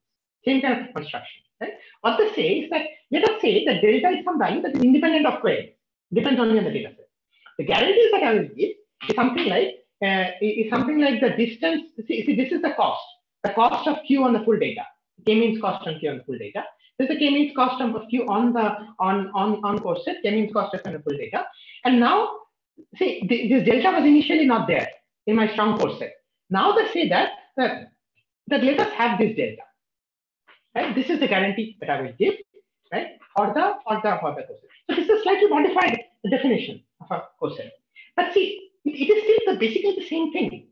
same kind of construction, right? What they say is that let us say that delta is some value that is independent of query, depends only on the data set. The guarantees that I will give is something like the distance. See, this is the cost of Q on the full data. K-means cost on Q on the full data. This is the K-means cost of Q on corset, K-means cost of the full data. And now, see, this delta was initially not there in my strong corset. Now they say that let us have this delta. Right? This is the guarantee that I will give, right, for the corset. So this is slightly modified definition of a corset. But see, it is still basically the same thing,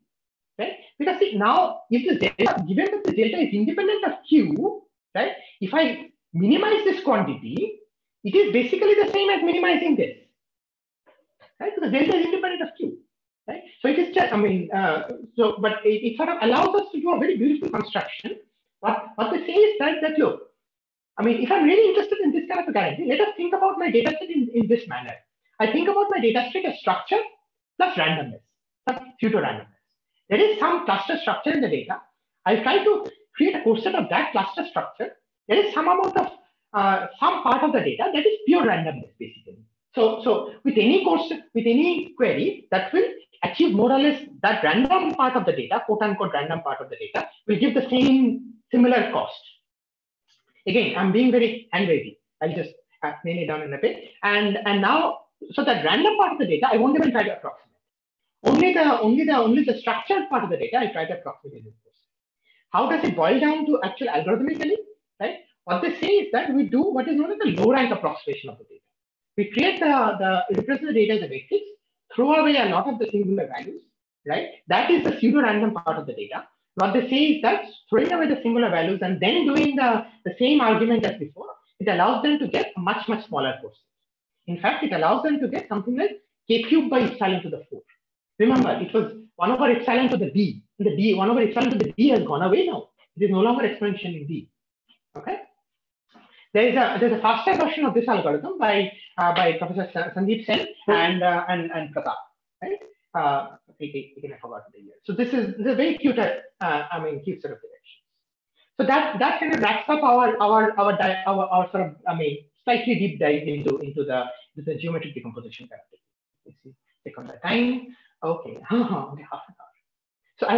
right? Because see, now if this delta, given that the delta is independent of Q, right? If I minimize this quantity, it is basically the same as minimizing this, right? Because delta is independent of Q, right? So it is just, but it sort of allows us to do a very beautiful construction. What they say is that look, if I'm really interested in this kind of a guarantee, let us think about my data set in this manner. I think about my data set as structure plus randomness, plus pseudo-randomness. There is some cluster structure in the data. I try to create a corset of that cluster structure. There is some amount of some part of the data that is pure randomness, basically. So with any corset, with any query that will achieve more or less that random part of the data, quote unquote random part of the data, will give the similar cost. Again, I'm being very hand-wavy. I'll just nail it down in a bit. And now, so that random part of the data, I won't even try to approximate. Only the structured part of the data, I try to approximate in this course. How does it boil down to actual algorithmically? Right? What they say is that we do what is known as the low rank approximation of the data. We create represent the data as a matrix, throw away a lot of the singular values, right? That is the pseudo-random part of the data. What they say is that throwing away the singular values and then doing the same argument as before, it allows them to get a much smaller corset. In fact, it allows them to get something like k cubed by epsilon to the 4. Remember, it was 1 over epsilon to the d. The d 1 over epsilon to the d has gone away now. It is no longer exponential in d. Okay. There's a faster version of this algorithm by Professor Sandeep Sen and Pratap. Right. Again, I forgot the year. So this is a very cute, cute sort of direction. So that kind of wraps up our sort of slightly deep dive into the geometric decomposition character. Let's see, check on the time. Okay, only half an hour. So I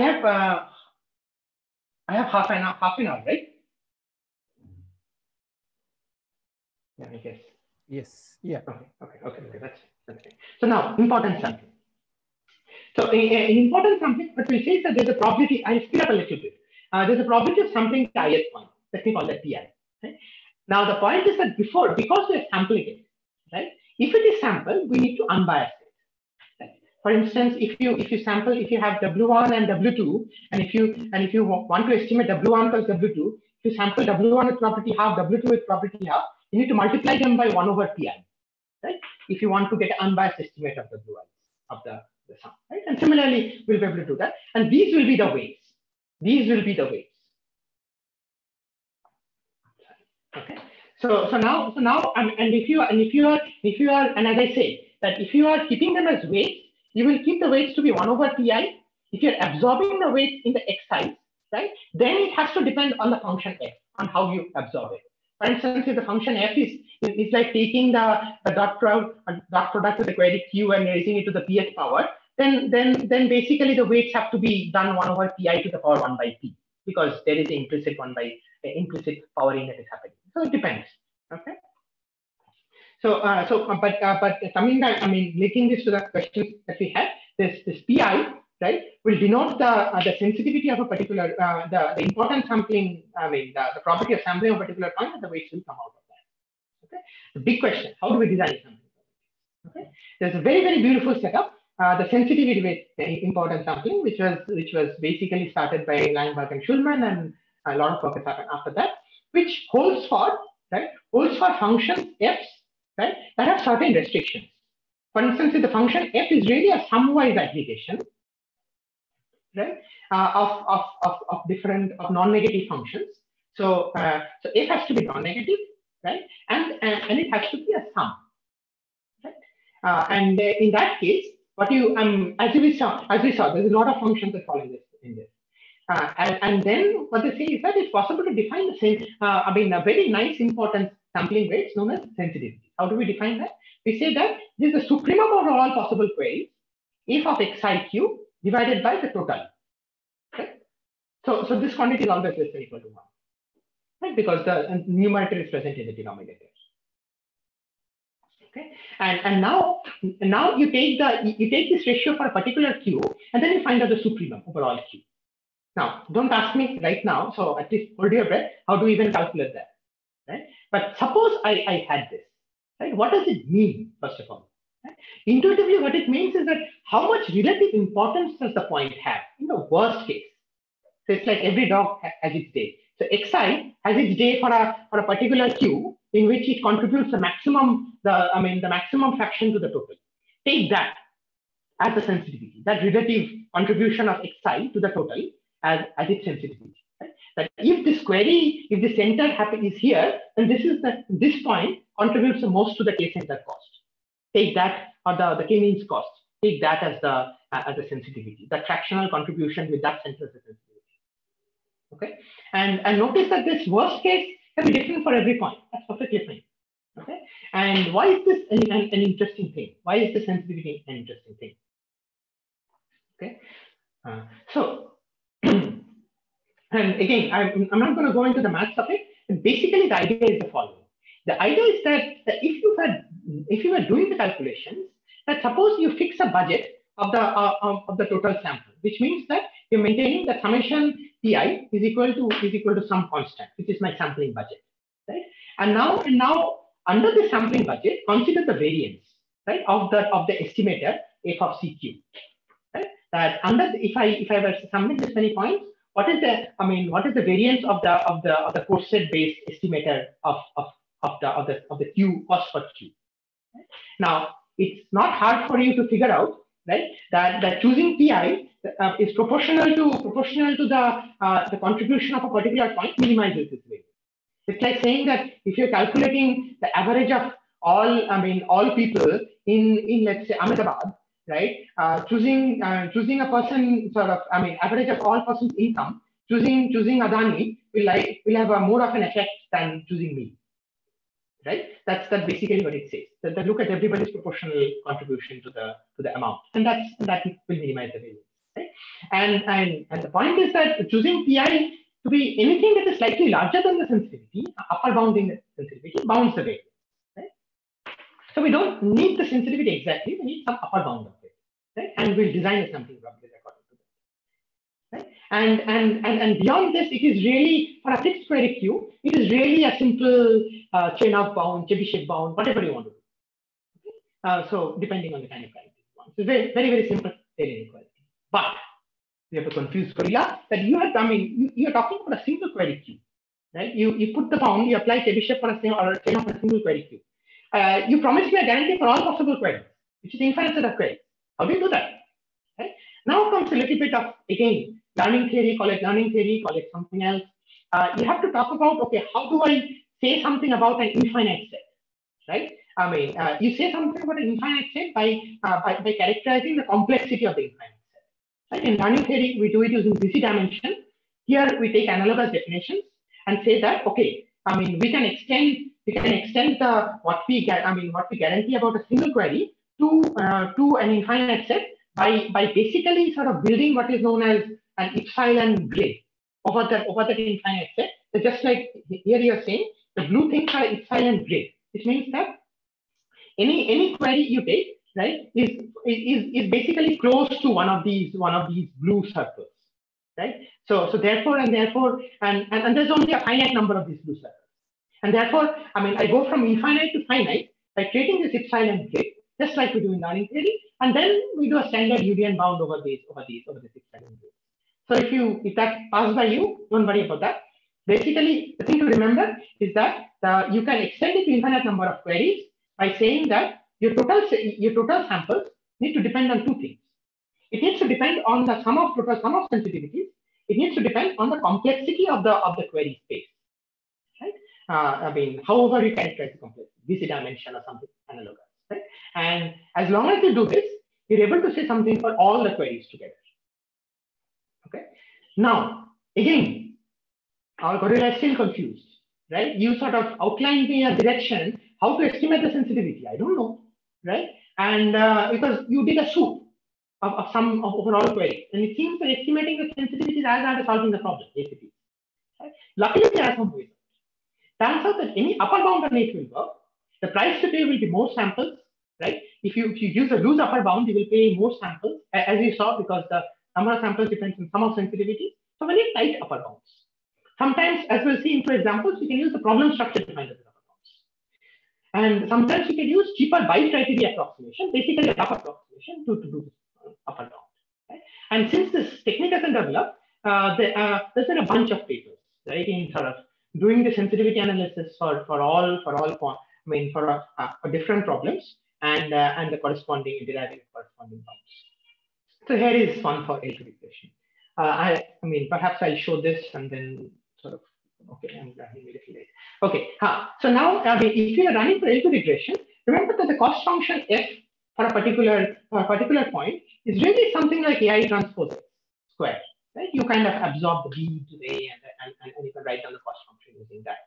have half an hour, right? Yeah, I guess. Yes. Yeah. Okay. That's okay. So now important sampling. So an important sampling, but we say that there's a probability. I'll speed up a little bit. There's a probability of sampling the ith point. Let me call that pi. Right? Now the point is that because we're sampling it, right? If it is sampled, we need to unbias it. Right? For instance, if you have W1 and W2, and if you want to estimate W1 plus W2, if you sample W1 with property half, W2 with property half, you need to multiply them by 1 over pi. Right? If you want to get an unbiased estimate of the sum, right? And similarly, we'll be able to do that. And these will be the weights. Okay. So now, and if you are, and as I say, that if you are keeping them as weights, you will keep the weights to be 1 over pi. If you're absorbing the weights in the x size, right, then it has to depend on the function x, on how you absorb it. For instance, if the function f is like taking the dot product of the query q and raising it to the pth power, then basically the weights have to be done 1 over pi to the power 1 by p, because there is an implicit powering that is happening. So it depends. Okay. But coming back, linking this to the questions that we had, this pi, right, will denote the sensitivity of a particular, the important sampling, the property of sampling of a particular point, and the weights will come out of that. Okay. The big question: how do we design something? Okay. There's a very, very beautiful setup. The sensitivity with important sampling, which was basically started by Langberg and Schulman, and a lot of work has happened after that, which holds for functions f's, right, that have certain restrictions. For instance, if the function f is really a sum-wise aggregation, right, of non-negative functions. So f has to be non-negative, right, and it has to be a sum, right? And in that case, what you as we saw, there's a lot of functions that fall in this. And then what they say is that it's possible to define the same, a very nice important sampling weights known as sensitivity. How do we define that? We say that this is the supremum over all possible queries, f of xi cube divided by the total. Okay? So this quantity is always less than or equal to 1, right? Because the numerator is present in the denominator. Okay, and now you take this ratio for a particular q, and then you find out the supremum over all q. Now, don't ask me right now, so at least hold your breath. How do we even calculate that, right? But suppose I had this, right? What does it mean, first of all? Right? Intuitively, what it means is that how much relative importance does the point have in the worst case? So it's like every dog has its day. So xi has its day for a particular q in which it contributes the maximum fraction to the total. Take that as the sensitivity, that relative contribution of xi to the total as its sensitivity. Right? That if this query, if the center is here, then this point contributes the most to the k-center cost. Take that, or the k-means cost. Take that as the sensitivity, the fractional contribution with that center as the sensitivity. Okay, and notice that this worst case can be different for every point. That's perfectly fine. Okay, and why is this an interesting thing? Why is the sensitivity an interesting thing? Okay, so and again, I'm not going to go into the maths of it. Basically, the idea is the following. The idea is that if you were doing the calculations, that suppose you fix a budget of the total sample, which means that you're maintaining the summation pi is equal to some constant, which is my sampling budget, right? And now under the sampling budget, consider the variance, right, of the estimator f of cq, right? That if I were summing this many points, what is the variance of the corset based estimator of the q cost per q? Right? Now it's not hard for you to figure out, right, that choosing pi is proportional to the contribution of a particular point minimizes this variance. It's like saying that if you're calculating the average of all people in let's say Ahmedabad, right? Choosing a person average of all persons' income, choosing Adani will have more of an effect than choosing me, right? That's basically what it says. That look at everybody's proportional contribution to the amount, and that will minimize the variance, right? And the point is that choosing pi to be anything that is slightly larger than the sensitivity, upper bounding the sensitivity, bounds the variance, right? So we don't need the sensitivity exactly, we need some upper bound of it, right? And we'll design a sampling probability according to that, right? And beyond this, it is really, for a fixed query queue, it is really a simple chain of bound, Chebyshev bound, whatever you want to do. Okay? So depending on the kind of query you want. So very, very, very simple Taylor inequality. But we have to confuse gorilla that you are talking about a single query queue, right? You put the bound, you apply Chebyshev for a chain of a single query queue. You promise me a guarantee for all possible queries, which is infinite set of queries. How do you do that? Right? Now comes a little bit of, again, learning theory, call it something else. You have to talk about, okay, how do I say something about an infinite set, right? You say something about an infinite set by characterizing the complexity of the infinite set. Right? In learning theory, we do it using busy dimension. Here we take analogous definitions and say that, okay, I mean, we can extend the what we guarantee about a single query to an infinite set by basically sort of building what is known as an epsilon grid over that infinite set. So just like here you're saying, the blue things are epsilon grid, which means that any query you take, right, is basically close to one of these blue circles, right? So therefore and there's only a finite number of these blue circles. And therefore, I mean, I go from infinite to finite by creating this epsilon grid, just like we do in learning theory, and then we do a standard Euclidean bound over this epsilon grid. So if that passes by you, don't worry about that. Basically, the thing to remember is that you can extend it to infinite number of queries by saying that your total samples need to depend on two things. It needs to depend on the sum of sensitivities. It needs to depend on the complexity of the query space. I mean, however you characterize the complexity, DC dimension or something analogous, right? And as long as you do this, you're able to say something for all the queries together. Okay. Now, again, our Gorilla is still confused, right? You sort of outlined me a direction how to estimate the sensitivity. I don't know, right? And because you did a soup of all queries, and it seems that estimating the sensitivity is as hard as solving the problem, basically. Right? Luckily, there are some ways. Turns out that any upper bound on it will work. The price to pay will be more samples, right? If you use a loose upper bound, you will pay more samples, as you saw, because the number of samples depends on sum of sensitivity. So very tight upper bounds. Sometimes, as we'll see in two examples, we can use the problem structure to find the upper bounds. And sometimes we can use cheaper bi-criteria approximation, basically a rough approximation to do this upper bound. Right? And since this technique hasn't developed, there's been a bunch of papers, right, in sort of doing the sensitivity analysis for different problems and the corresponding deriving corresponding bounds. So here is one for L2 regression. I mean, perhaps I'll show this and then sort of, okay, I'm running a little late. Okay, so now if you are running for L2 regression, remember that the cost function f for a particular point is really something like AI transpose square. Right? You kind of absorb the B to the A and you can write down the cost function using that.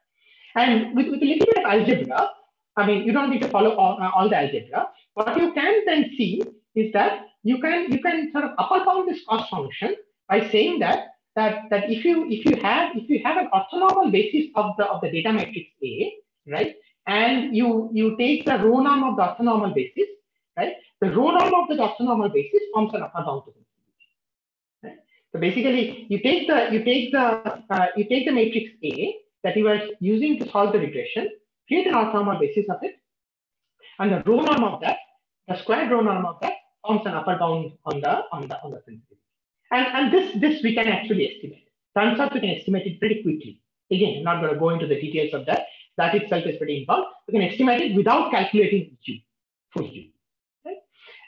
And with a little bit of algebra, I mean, you don't need to follow all the algebra. What you can then see is that you can sort of upper bound this cost function by saying that if you have an orthonormal basis of the data matrix A, right, and you take the row norm of the orthonormal basis, right, the row norm of the orthonormal basis forms an upper bound to it. So basically, you take the matrix A that you are using to solve the regression, create an orthonormal basis of it, and the row norm of that, the squared row norm of that, forms an upper bound on the sensitivity. And this we can actually estimate. Turns out we can estimate it pretty quickly. Again, I'm not going to go into the details of that. That itself is pretty involved. We can estimate it without calculating full Q.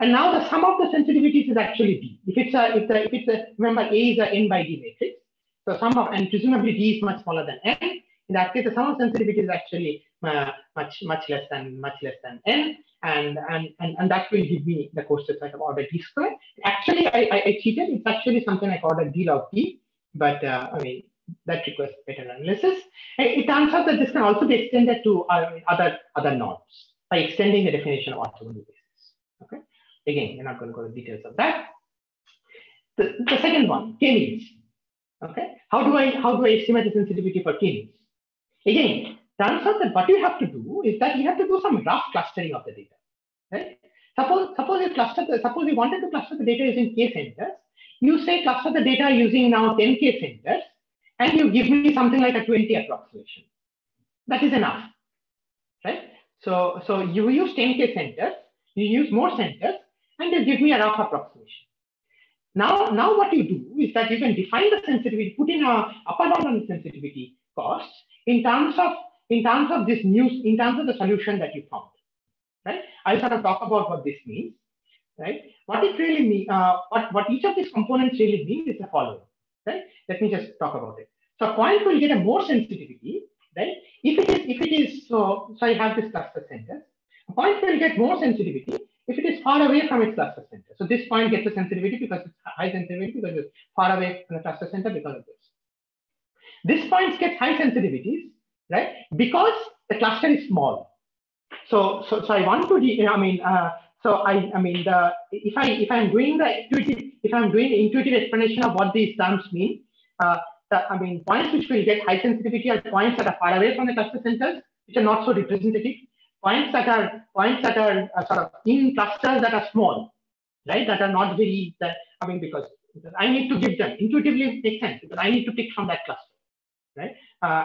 And now the sum of the sensitivities is actually D. If it's a remember A is a n by D matrix. So sum of, and presumably D is much smaller than n. In that case, the sum of sensitivity is actually much less than n, and that will give me the corset of order D square. Actually, I cheated. It's actually something like order D log D, but I mean that requires better analysis. It turns out that this can also be extended to other norms by extending the definition of orthogonal basis. Okay. Again, we're not going to go into details of that. The second one, k-means. Okay, how do I estimate the sensitivity for k-means? Again, turns out that what you have to do is that you have to do some rough clustering of the data. Right? Suppose you wanted to cluster the data using k centers. You say cluster the data using now 10 k centers, and you give me something like a 20 approximation. That is enough, right? So you use 10 k centers, you use more centers, and they give me a rough approximation. Now what you do is that you can define the sensitivity, put in a upper bound on the sensitivity costs in terms of the solution that you found. Right? I'll sort of talk about what this means. Right? What it really means, what each of these components really means is the following. Right? Let me just talk about it. So a point will get a more sensitivity, right? If it is so I have this cluster center. A point will get more sensitivity if it is far away from its cluster center. So this point gets a sensitivity because it's high sensitivity because it's far away from the cluster center because of this. This point gets high sensitivities right? Because the cluster is small. So I want to, if I'm doing the intuitive explanation of what these terms mean, points which will get high sensitivity are points that are far away from the cluster centers, which are not so representative. Points that are sort of in clusters that are small, right? That are not very because I need to give them intuitively makes sense because I need to pick from that cluster, right?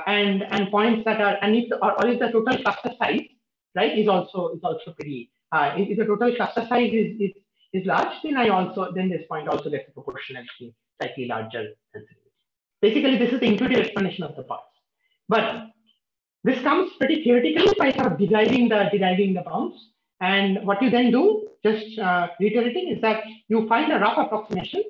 And points that are if the total cluster size, right, is also pretty. If the total cluster size is large, then this point also gets a proportionally slightly larger sensitivity. Basically, this is the intuitive explanation of the parts. But this comes pretty theoretically by sort of dividing the bounds. And what you then do, just reiterating, is that you find a rough approximation,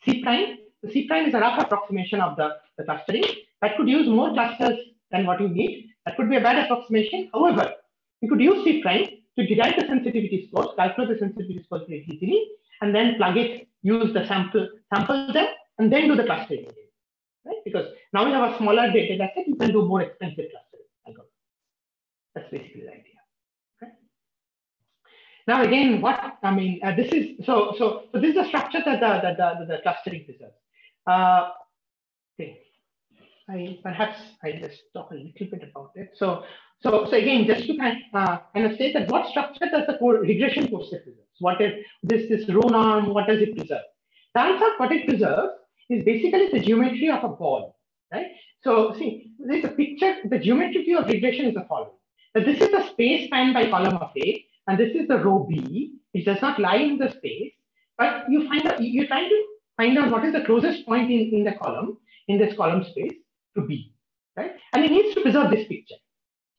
C prime. The C prime is a rough approximation of the clustering. That could use more clusters than what you need. That could be a bad approximation. However, you could use C prime to derive the sensitivity scores, calculate the sensitivity scores very easily, and then plug it, use the sample them, and then do the clustering. Right? Because now you have a smaller data set, you can do more expensive clustering. That's basically the idea. Okay. Now again, this is so this is the structure that the clustering preserves. Okay. Perhaps I just talk a little bit about it. So again, just to kind of say that what structure does the regression corset preserve? What is this row norm? What does it preserve? Turns out what it preserves is basically the geometry of a ball, right? So see, there's a picture. The geometry view of regression is the following: that this is the space spanned by column of A, and this is the row B, which does not lie in the space, but you're trying to find out what is the closest point in the column, in this column space, to B, right? And it needs to preserve this picture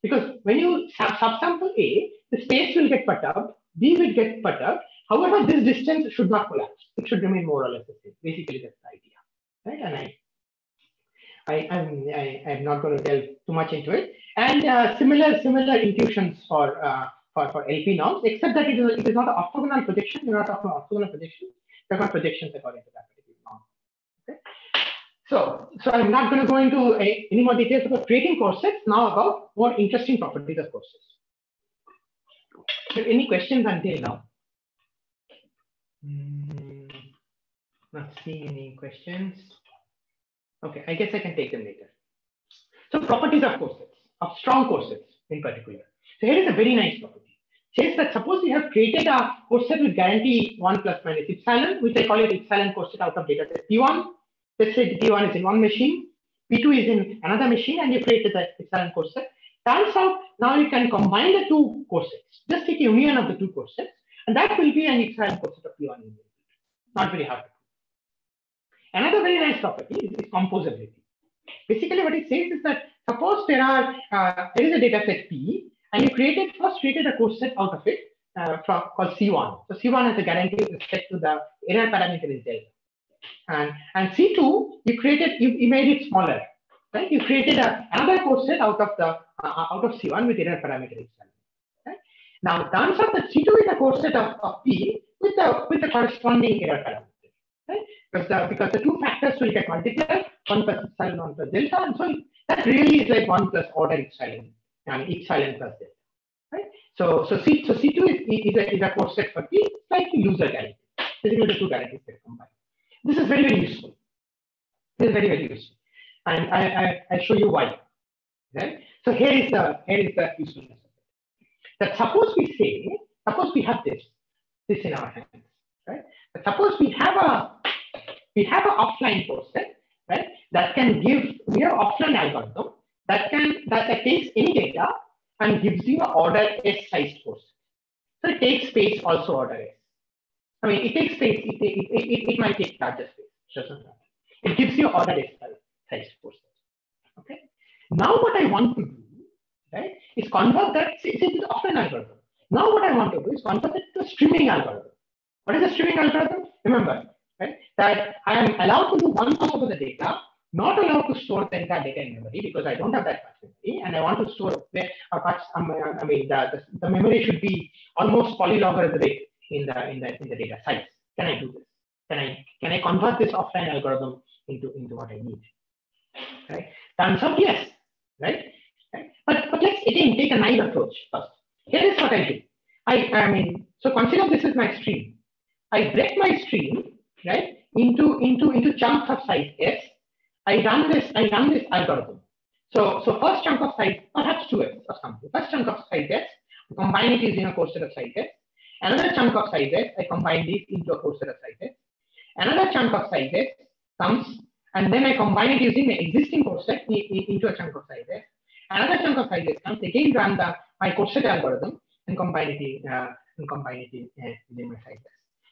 because when you subsample A, the space will get perturbed, B will get perturbed. However, this distance should not collapse; it should remain more or less the same. Basically, that's the idea, right? And I'm not going to delve too much into it. And similar intuitions for LP norms, except that it is not an orthogonal projection. You're not talking about orthogonal projections. They're not projections according to that particular norm. Okay. So I'm not going to go into any more details about creating corsets. Now about more interesting properties of corsets. So any questions until now? Not seeing any questions. Okay, I guess I can take them later. So properties of corsets, of strong corsets in particular. So here is a very nice property. It says that suppose we have created a corset with guarantee 1 plus minus epsilon, which I call it epsilon corset out of data set P1. Let's say P1 is in one machine, P2 is in another machine, and you created that epsilon corset. Turns out now you can combine the two corsets. Just take a union of the two corsets, and that will be an epsilon corset of P1 in P2. Not very hard to do. Another very nice property is composability. Basically, what it says is that suppose there is a data set P, and you first created a corset out of it called C1. So C1 has a guarantee with respect to the error parameter is delta. And C2, you made it smaller, right? You created another corset out of C1 with error parameter epsilon. Right? Now it turns out that C2 is a corset of P with the corresponding error parameter. Right? Because the two factors will get multiplied, 1 plus epsilon, 1 plus delta, and so that really is like 1 plus order epsilon, and epsilon plus delta. Right? So C2 is a corset for P, slightly looser guarantee. Basically, the two guarantees get combined. This is very, very useful. This is very, very useful, and I'll show you why. Right? So here is the usefulness of it. That suppose we have this in our hands, right? But suppose we have an offline corset, right? That can give, we have offline algorithm that takes any data and gives you an order S sized corset. So it takes space also order S. I mean, it takes space. It might take larger space. Doesn't matter. It gives you order S sized corset. Okay. Now what I want to do, right, is convert that. It's an offline algorithm. Now what I want to do is convert it to a streaming algorithm. What is a streaming algorithm? Remember, right, that I am allowed to do one pass over the data, not allowed to store the entire data in memory because I don't have that much memory, and I want to store where the memory should be almost polylogarithmic in the data size. Can I do this? Can I convert this offline algorithm into what I need? Right? Turns out yes. right? But let's again take a naive approach first. Here is what I do. So consider this is my stream. I break my stream, right, into chunks of size S. I run this algorithm. So first chunk of size, perhaps 2S or something. First chunk of size S, I combine it using a corset of size S. Another chunk of size S, I combine it into a corset of size S. Another chunk of size S comes, and then I combine it using the existing corset into a chunk of size S. Another chunk of size S comes, again run my corset algorithm and combine it in my size S.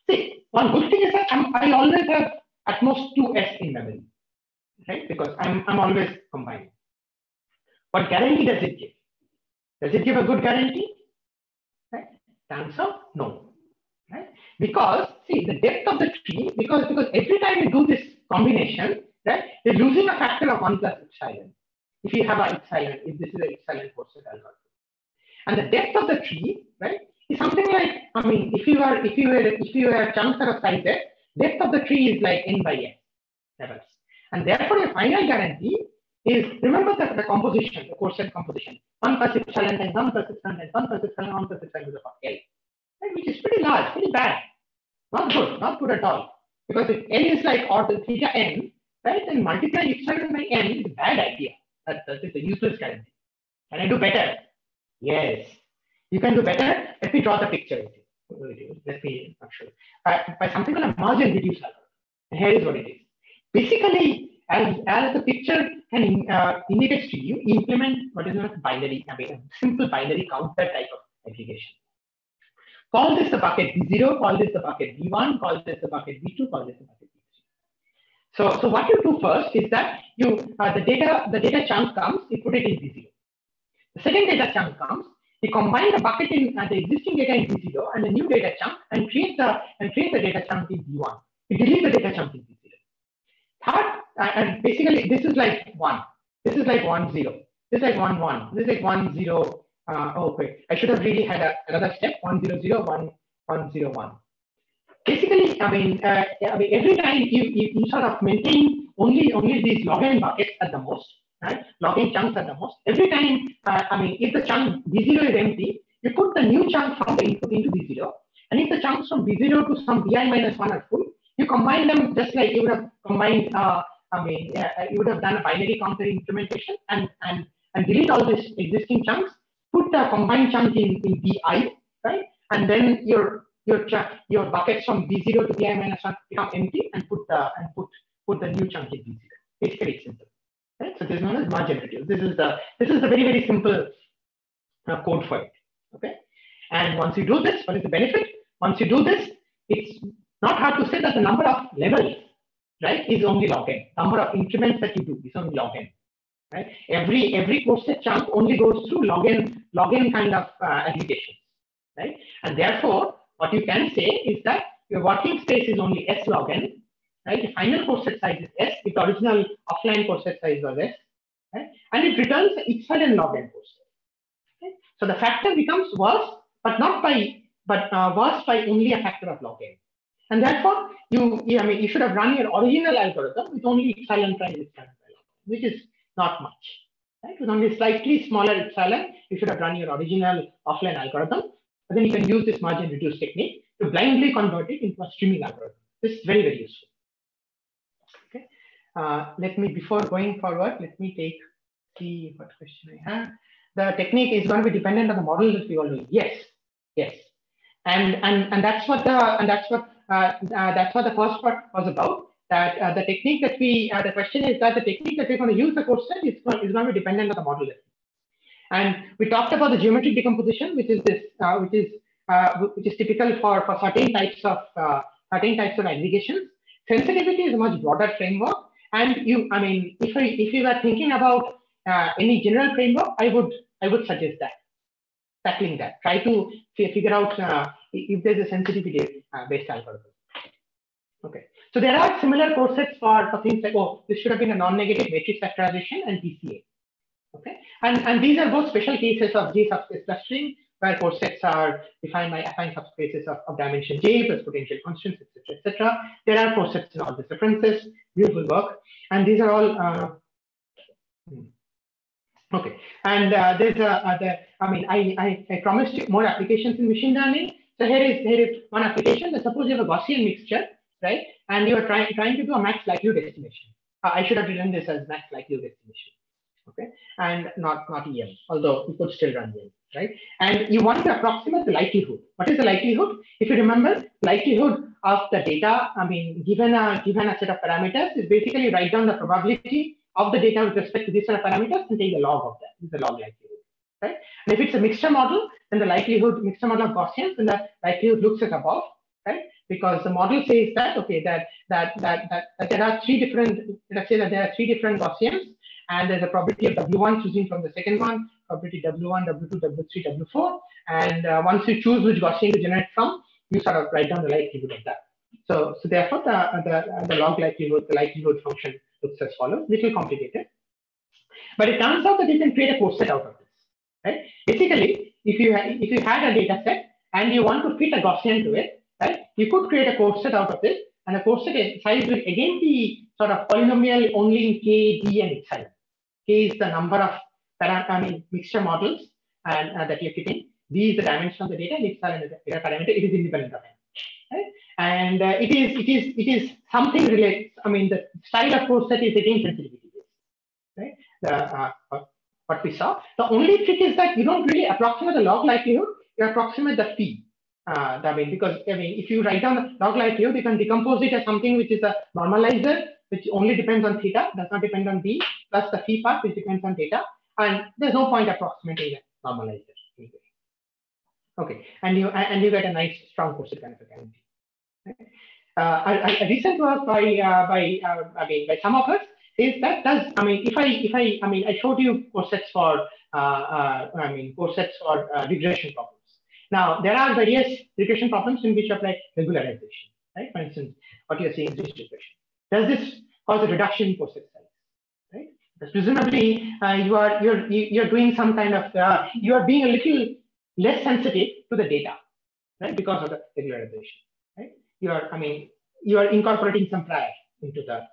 See, one good thing is that I always have at most 2S in memory, right? Because I'm always combining. What guarantee does it give? Does it give a good guarantee? Right? The answer, no. Right? Because see the depth of the tree, because every time you do this combination, right, you're losing a factor of 1 plus epsilon. If you have an epsilon, if this is an epsilon corset algorithm. And the depth of the tree, right, is something like, if you are chunks of size S, depth of the tree is like n by n levels. And therefore your final guarantee is, remember the composition, the corset composition, 1 plus epsilon times 1 plus epsilon times 1 plus epsilon, 1 plus epsilon to the power L. Right, which is pretty large, pretty bad. Not good at all. Because if n is like order theta n, right, then multiply epsilon by n is a bad idea. That is a useless guarantee. Can I do better? Yes, you can do better. Let me draw the picture. Let me show you. By something called a margin reduced algorithm. And here is what it is. Basically, as the picture can indicates to you, implement what is known as binary, a simple binary counter type of aggregation. Call this the bucket B0, call this the bucket B1, call this the bucket B2, call this the bucket B3. So what you do first is that you the data chunk comes, you put it in B0. The second data chunk comes, you combine the bucket in the existing data in B0 and the new data chunk and create the data chunk in B1. You delete the data chunk in B0. Third, and basically this is like 1. This is like 1 0. This is like 1 1. This is like 1 0. Oh wait, I should have really had another step 1 0 0 1 1 0 1. Basically, every time you sort of maintain only these log n buckets at the most, right? Log n chunks at the most. Every time, if the chunk B0 is empty, you put the new chunk from the input into B0, and if the chunks from B0 to some Bi minus 1 are full, you combine them just like you would have combined. You would have done a binary counter implementation and delete all these existing chunks. Put the combined chunk in Bi, right? And then your buckets from B0 to Bi minus 1 become empty, and put the new chunk in B0. It's very simple, right? So this is known as margin reduce. This is the very, very simple code for it. Okay. And once you do this, what is the benefit? Once you do this, it's not hard to say that the number of levels, right, is only log n. Number of increments that you do is only log n. Right? Every corset chunk only goes through log n kind of aggregations, right? And therefore, what you can say is that your working space is only S log n, right? The final corset size is S, if the original offline corset size was S, right? And it returns epsilon log n corset. Okay? So the factor becomes worse, but worse by only a factor of log n. And therefore, you should have run your original algorithm with only epsilon prime, which is not much, right? With only slightly smaller epsilon, you should have run your original offline algorithm. But then you can use this margin reduce technique to blindly convert it into a streaming algorithm. This is very, very useful. Okay. Before going forward, let me see what question I have. The technique is going to be dependent on the model that we all do. Yes. And that's what the first part was about. That the technique that the question is that the technique that we're going to use the corset is going to be dependent on the model. And we talked about the geometric decomposition, which is typical for certain types of aggregations. Sensitivity is a much broader framework. And if you are thinking about any general framework, I would suggest that tackling that. Try to figure out if there's a sensitivity based algorithm. Okay. So there are similar corsets for things like, this should have been a non-negative matrix factorization and DCA. Okay. And these are both special cases of J subspace clustering, where corsets are defined by affine subspaces of dimension J plus potential constants, etc., etc. There are corsets in all these references, beautiful work. And these are all, Okay, and there's I promised you more applications in machine learning. So here is one application. So suppose you have a Gaussian mixture, right? And you are trying to do a max likelihood estimation. I should have written this as max likelihood estimation, okay, and not EM, although you could still run EM, right? And you want to approximate the likelihood. What is the likelihood? If you remember, likelihood of the data, given a set of parameters, is basically write down the probability of the data with respect to this set of parameters and take the log of that. This is the log likelihood, right? And if it's a mixture model, then the likelihood, mixture model of Gaussians, then the likelihood looks at above, right? Because the model says that, okay, that there are three different, let's say that there are three different Gaussians, and there's a probability of W1 choosing from the second one, probability W1, W2, W3, W4, and once you choose which Gaussian to generate from, you sort of write down the likelihood of that. So therefore, the log likelihood, the likelihood function looks as follows, little complicated. But it turns out that you can create a corset out of this, right? Basically, if you had a data set and you want to fit a Gaussian to it, right? You could create a corset out of this, and the corset size will again be sort of polynomial only in K, D, and epsilon. K is the number of mixture models and that you're fitting. D is the dimension of the data, and epsilon is the data parameter. It is independent of n, right? And it is something related. The style of corset is again sensitivity based, right? What we saw. The only trick is that you don't really approximate the log likelihood. You approximate the phi. Because if you write down the log likelihood, you can decompose it as something which is a normalizer, which only depends on theta, does not depend on d, plus the phi part, which depends on theta, and there's no point approximating a normalizer. Okay, and you get a nice strong corset kind of a guarantee. A recent work by some of us is that I showed you corsets for regression problems. Now there are various regression problems in which apply regularization, right? For instance, what you're seeing is this regression. Does this cause a reduction in corset size, right? Because presumably you're doing some kind of you are being a little less sensitive to the data, right? Because of the regularization, right? You are incorporating some prior into the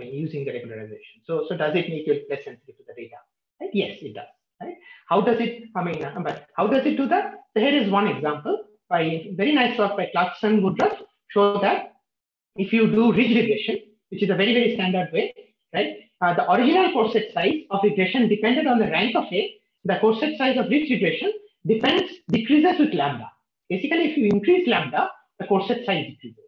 using the regularization. So does it make you less sensitive to the data? Right? Yes, it does. Right? How does it? But how does it do that? So here is one example by very nice work by Clarkson Woodruff show that if you do ridge regression, which is a very, very standard way, right? The original corset size of regression depended on the rank of A. The corset size of ridge regression decreases with lambda. Basically, if you increase lambda, the corset size decreases,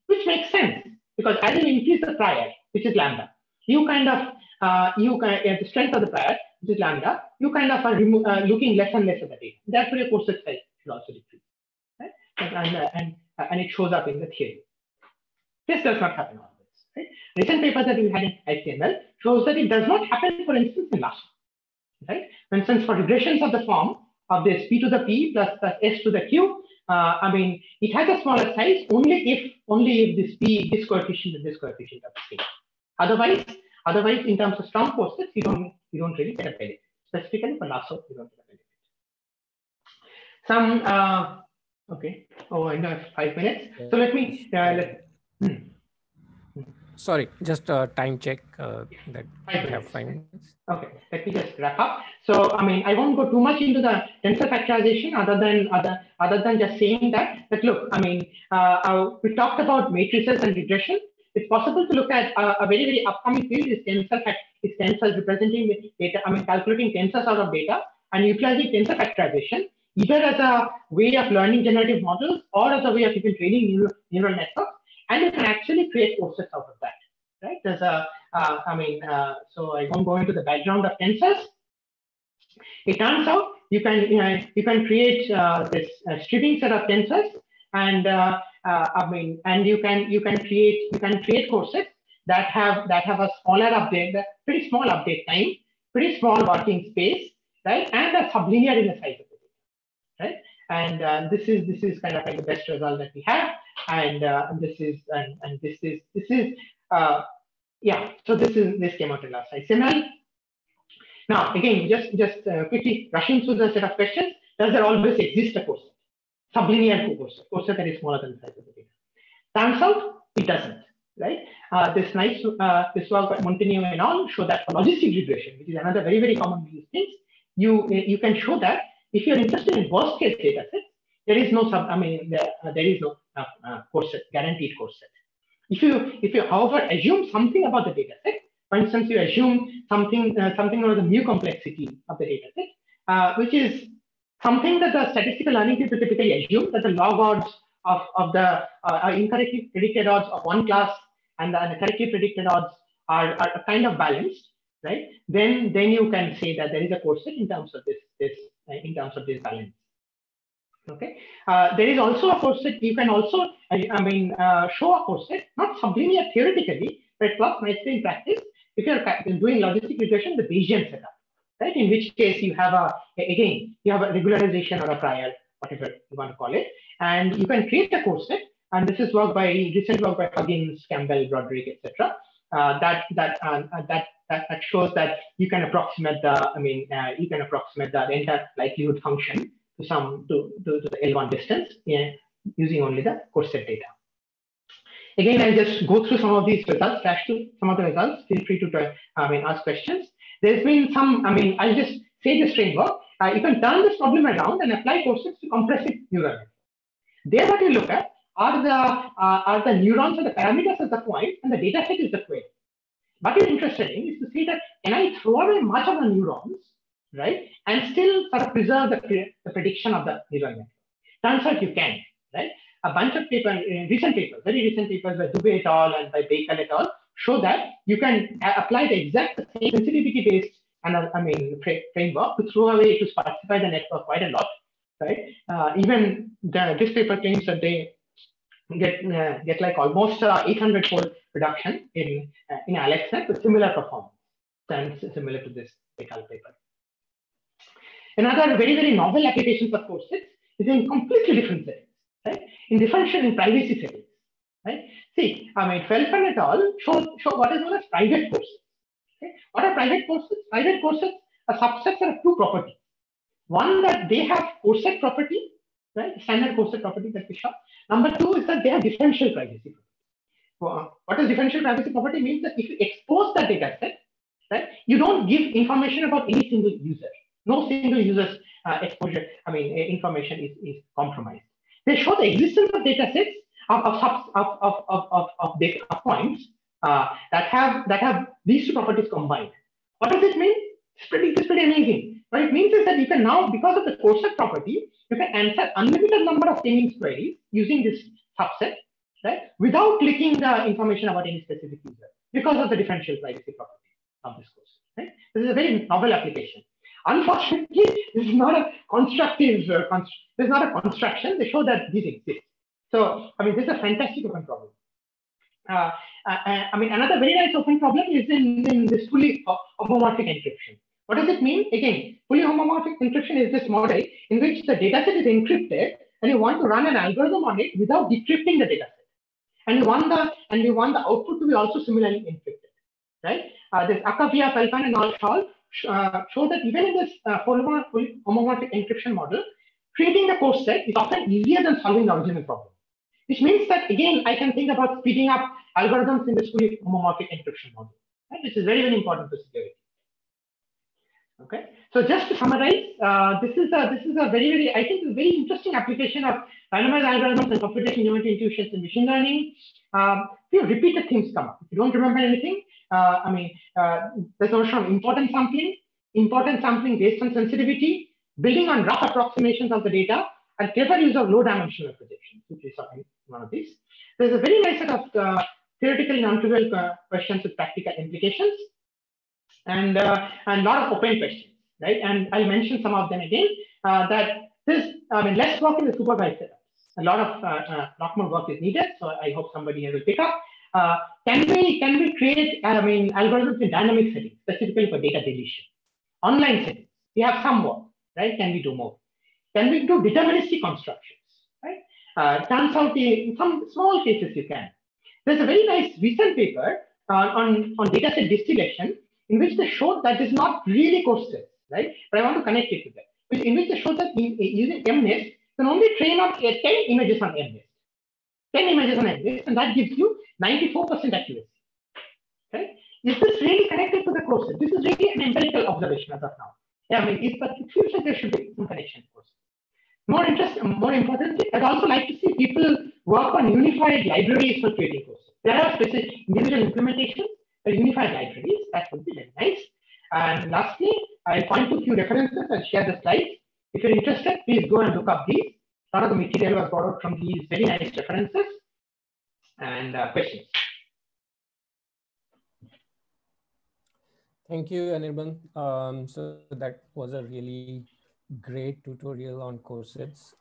which makes sense because as you increase the prior, which is lambda, you kind of the strength of the prior, which is lambda, you kind of are looking less and less at the data. Therefore, your corset size should also decrease, right? And it shows up in the theory. This does not happen always, right? Recent papers that we had in HTML shows that it does not happen, for instance, in lasso, right? For instance, for regressions of the form of this p to the p plus s to the q, it has a smaller size only if this coefficient and this coefficient are the same. Otherwise, in terms of strong corsets, you don't really get a benefit. Specifically for lasso, you don't get a benefit. Okay. Oh, I know 5 minutes. So let me Sorry, just a time check that we have 5 minutes. Okay, let me just wrap up. So, I won't go too much into the tensor factorization other than just saying that look, we talked about matrices and regression. It's possible to look at a very, very upcoming field is tensors representing the data, calculating tensors out of data and utilizing tensor factorization, either as a way of learning generative models or as a way of even training neural networks. And you can actually create corsets out of that, right? There's so I won't go into the background of tensors. It turns out you can create this stripping set of tensors, and and you can create corsets that have a smaller update, pretty small update time, pretty small working space, right? And are sublinear in the size of the data, right? And this is kind of like the best result that we have. And this came out in last XML. Now again, just quickly rushing through the set of questions. Does there always exist a corset, sublinear corset that is smaller than the size of the data? Turns out it doesn't. right? This work by Montenegro and all show that for logistic regression, which is another very common used things, you can show that if you're interested in worst case data sets, there is no there is no corset, guaranteed corset. If you however assume something about the data set, for instance, you assume something about the mu complexity of the data set, which is something that the statistical learning people typically assume that the log odds of the incorrectly predicted odds of one class and the correctly predicted odds are kind of balanced, right? Then you can say that there is a corset in terms of this balance. Okay. There is also a corset. You can also show a corset, not sublinear theoretically, but it works nicely in practice if you're doing logistic regression, the Bayesian setup, right? In which case you have a regularization or a prior, whatever you want to call it, and you can create a corset. And this is recent work by Huggins, Campbell, Broderick, etc. That shows that you can approximate the entire likelihood function to the L1 distance using only the corset data. Again, I'll just go through some of these results, flash through some of the results. Feel free to ask questions. There's been some, I'll just say this framework. You can turn this problem around and apply corsets to compressive neural network. There, what you look at are the neurons or the parameters as the point, and the data set is the query. What is interesting is to see that can I throw away much of the neurons, right, and still sort of preserve the prediction of the neural network? Turns out you can, right? A bunch of very recent papers by Dubé et al. And by Baker et al. Show that you can apply the exact same sensitivity-based framework to throw away, to specify the network quite a lot, right? Even this paper claims that they get like almost 800-fold reduction in AlexNet with similar performance, and similar to this et al. Paper. Another very novel application for corsets is in completely different settings. Right? In differential in privacy settings, right? See, Felton et al. show what is known as private corsets. Okay? What are private corsets? Private corsets are subsets of two properties. One, that they have corset property, right? Standard corset property that we show. Number two is that they have differential privacy property. What does differential privacy property mean? That if you expose the data set, right, you don't give information about any single user. No single user's exposure, information is compromised. They show the existence of data sets of data points that have these two properties combined. What does it mean? It's pretty amazing. What it means is that you can now, because of the corset property, you can answer unlimited number of k-means queries using this subset, right, without clicking the information about any specific user, because of the differential privacy property of this course. Right? This is a very novel application. Unfortunately, this is not a constructive. This is not a construction. They show that these exist. So, this is a fantastic open problem. Another very nice open problem is in this fully homomorphic encryption. What does it mean? Again, fully homomorphic encryption is this model in which the dataset is encrypted, and you want to run an algorithm on it without decrypting the dataset, and you want the output to be also similarly encrypted, right? This Akavia, Felton, and all show that even in this homomorphic encryption model, creating a corset is often easier than solving the original problem. Which means that, again, I can think about speeding up algorithms in this fully homomorphic encryption model, right? Which is very important to security. Okay, so just to summarize, this is a very very interesting application of randomized algorithms and computational geometry intuitions in machine learning. Few repeated themes come up. If you don't remember anything, there's also important sampling based on sensitivity, building on rough approximations of the data, and clever use of low-dimensional projections, which is one of these. There's a very nice set of theoretical non-trivial questions with practical implications, and a lot of open questions, right? And I'll mention some of them again. That this, less work in the supervised setups. A lot more work is needed. So I hope somebody here will pick up. Can we create algorithms in dynamic settings, specifically for data deletion? Online settings, we have some work, right? Can we do more? Can we do deterministic constructions, right? Turns out in some small cases you can. There's a very nice recent paper on dataset distillation in which they showed that it's not really corsets, right? But I want to connect it to that. In which they showed that using MNIST, you can only train on 10 images on MNIST. 10 images on every, and that gives you 94% accuracy. Okay? Is this really connected to the corset? This is really an empirical observation as of now. Yeah, I mean, but it feels like there should be some connection, of course. More importantly, I'd also like to see people work on unified libraries for creating courses. There are specific individual implementations for unified libraries. That would be very nice. And lastly, I'll point to a few references and share the slides. If you're interested, please go and look up these. A lot of the material was borrowed from these very nice references and questions. Thank you, Anirban. So that was a really great tutorial on corsets,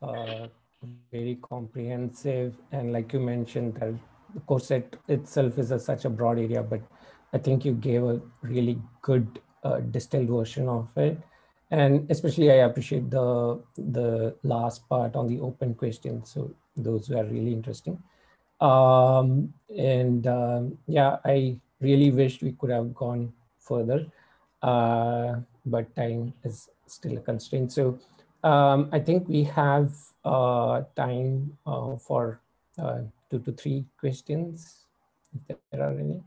very comprehensive. And like you mentioned, that the corset itself is such a broad area, but I think you gave a really good distilled version of it. And especially I appreciate the last part on the open questions. So those were really interesting. Yeah, I really wished we could have gone further, but time is still a constraint. So I think we have time for 2 to 3 questions, if there are any.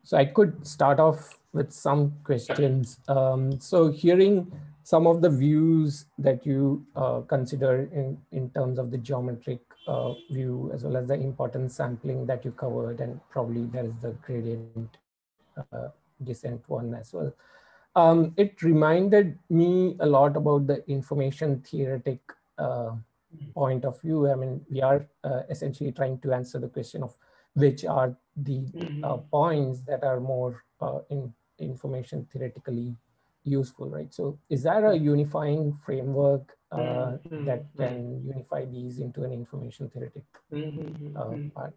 So I could start off with some questions. So hearing some of the views that you consider in terms of the geometric view, as well as the importance sampling that you covered, and probably there is the gradient descent one as well. It reminded me a lot about the information theoretic point of view. I mean, we are essentially trying to answer the question of which are the points that are more in information theoretically useful, right? So is there a unifying framework that can unify these into an information theoretic part?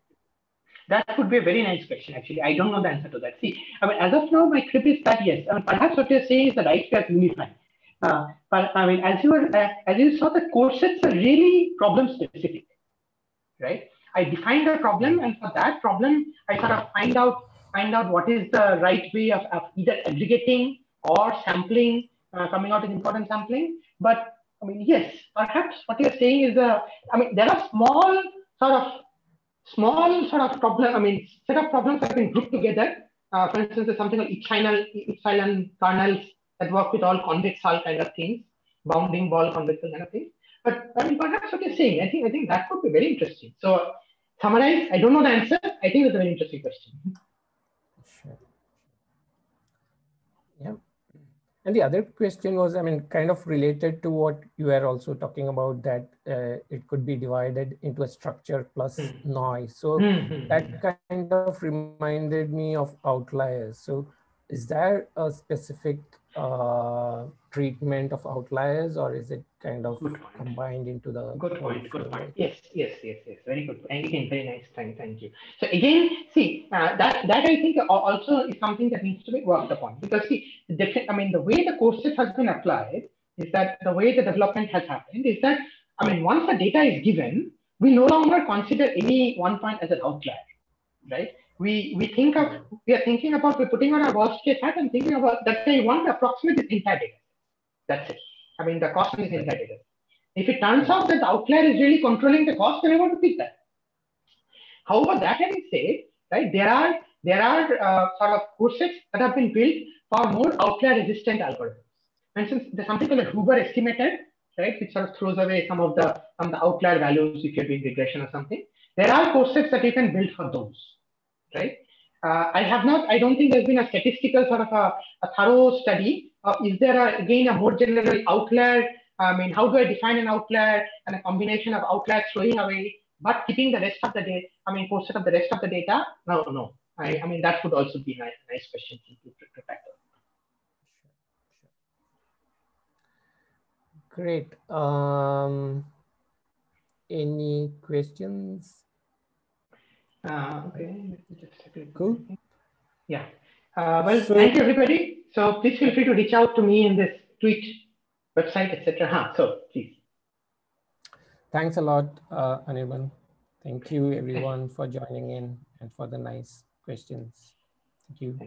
That would be a very nice question, actually. I don't know the answer to that. See, I mean, as of now, my trip is that yes. I mean, perhaps what you're saying is the right way of unifying. But I mean, as you saw, the corsets are really problem specific, right? I defined a problem, and for that problem, I sort of find out what is the right way of either aggregating or sampling, coming out in important sampling. But I mean, yes, perhaps what you're saying is I mean, there are small sort of problem. I mean, set of problems that have been grouped together. For instance, there's something like epsilon kernels that work with all convex hull kind of things, bounding ball convex kind of things. But I mean, perhaps what you're saying, I think that could be very interesting. So, summarize. I don't know the answer. I think it's a very interesting question. Sure. Yeah. And the other question was, I mean, kind of related to what you were also talking about, that it could be divided into a structure plus noise. So that kind of reminded me of outliers. So is there a specific treatment of outliers, or is it kind of combined into the good point? Yes. Very good. And again, very nice. Thank you. So again, see, that I think also is something that needs to be worked upon, because see, I mean, the way the corset has been applied is that the way the development has happened is that, I mean, once the data is given, we no longer consider any one point as an outlier, right? We're thinking about, we're putting on our worst case hat and thinking about that they want to approximate this entire data. That's it. I mean, the cost is entire data. If it turns out that the outlier is really controlling the cost, then I want to pick that. However, that having said, right, there are sort of corsets that have been built for more outlier resistant algorithms. For instance, there's something called a Huber estimator, right, which sort of throws away some of the outlier values if you're doing regression or something. There are corsets that you can build for those, right? I don't think there's been a statistical sort of a thorough study of, is there again a more general outlier? I mean, how do I define an outlier and a combination of outliers throwing away, but keeping the rest of the data, I mean, corset of the rest of the data? No. I mean, that would also be a nice question to tackle. Great. Any questions? Okay. Cool. Yeah. Well, thank you, everybody. So please feel free to reach out to me in this tweet, website, etc. So please. Thanks a lot, Anirban. Thank you, everyone, for joining in and for the nice questions. Thank you.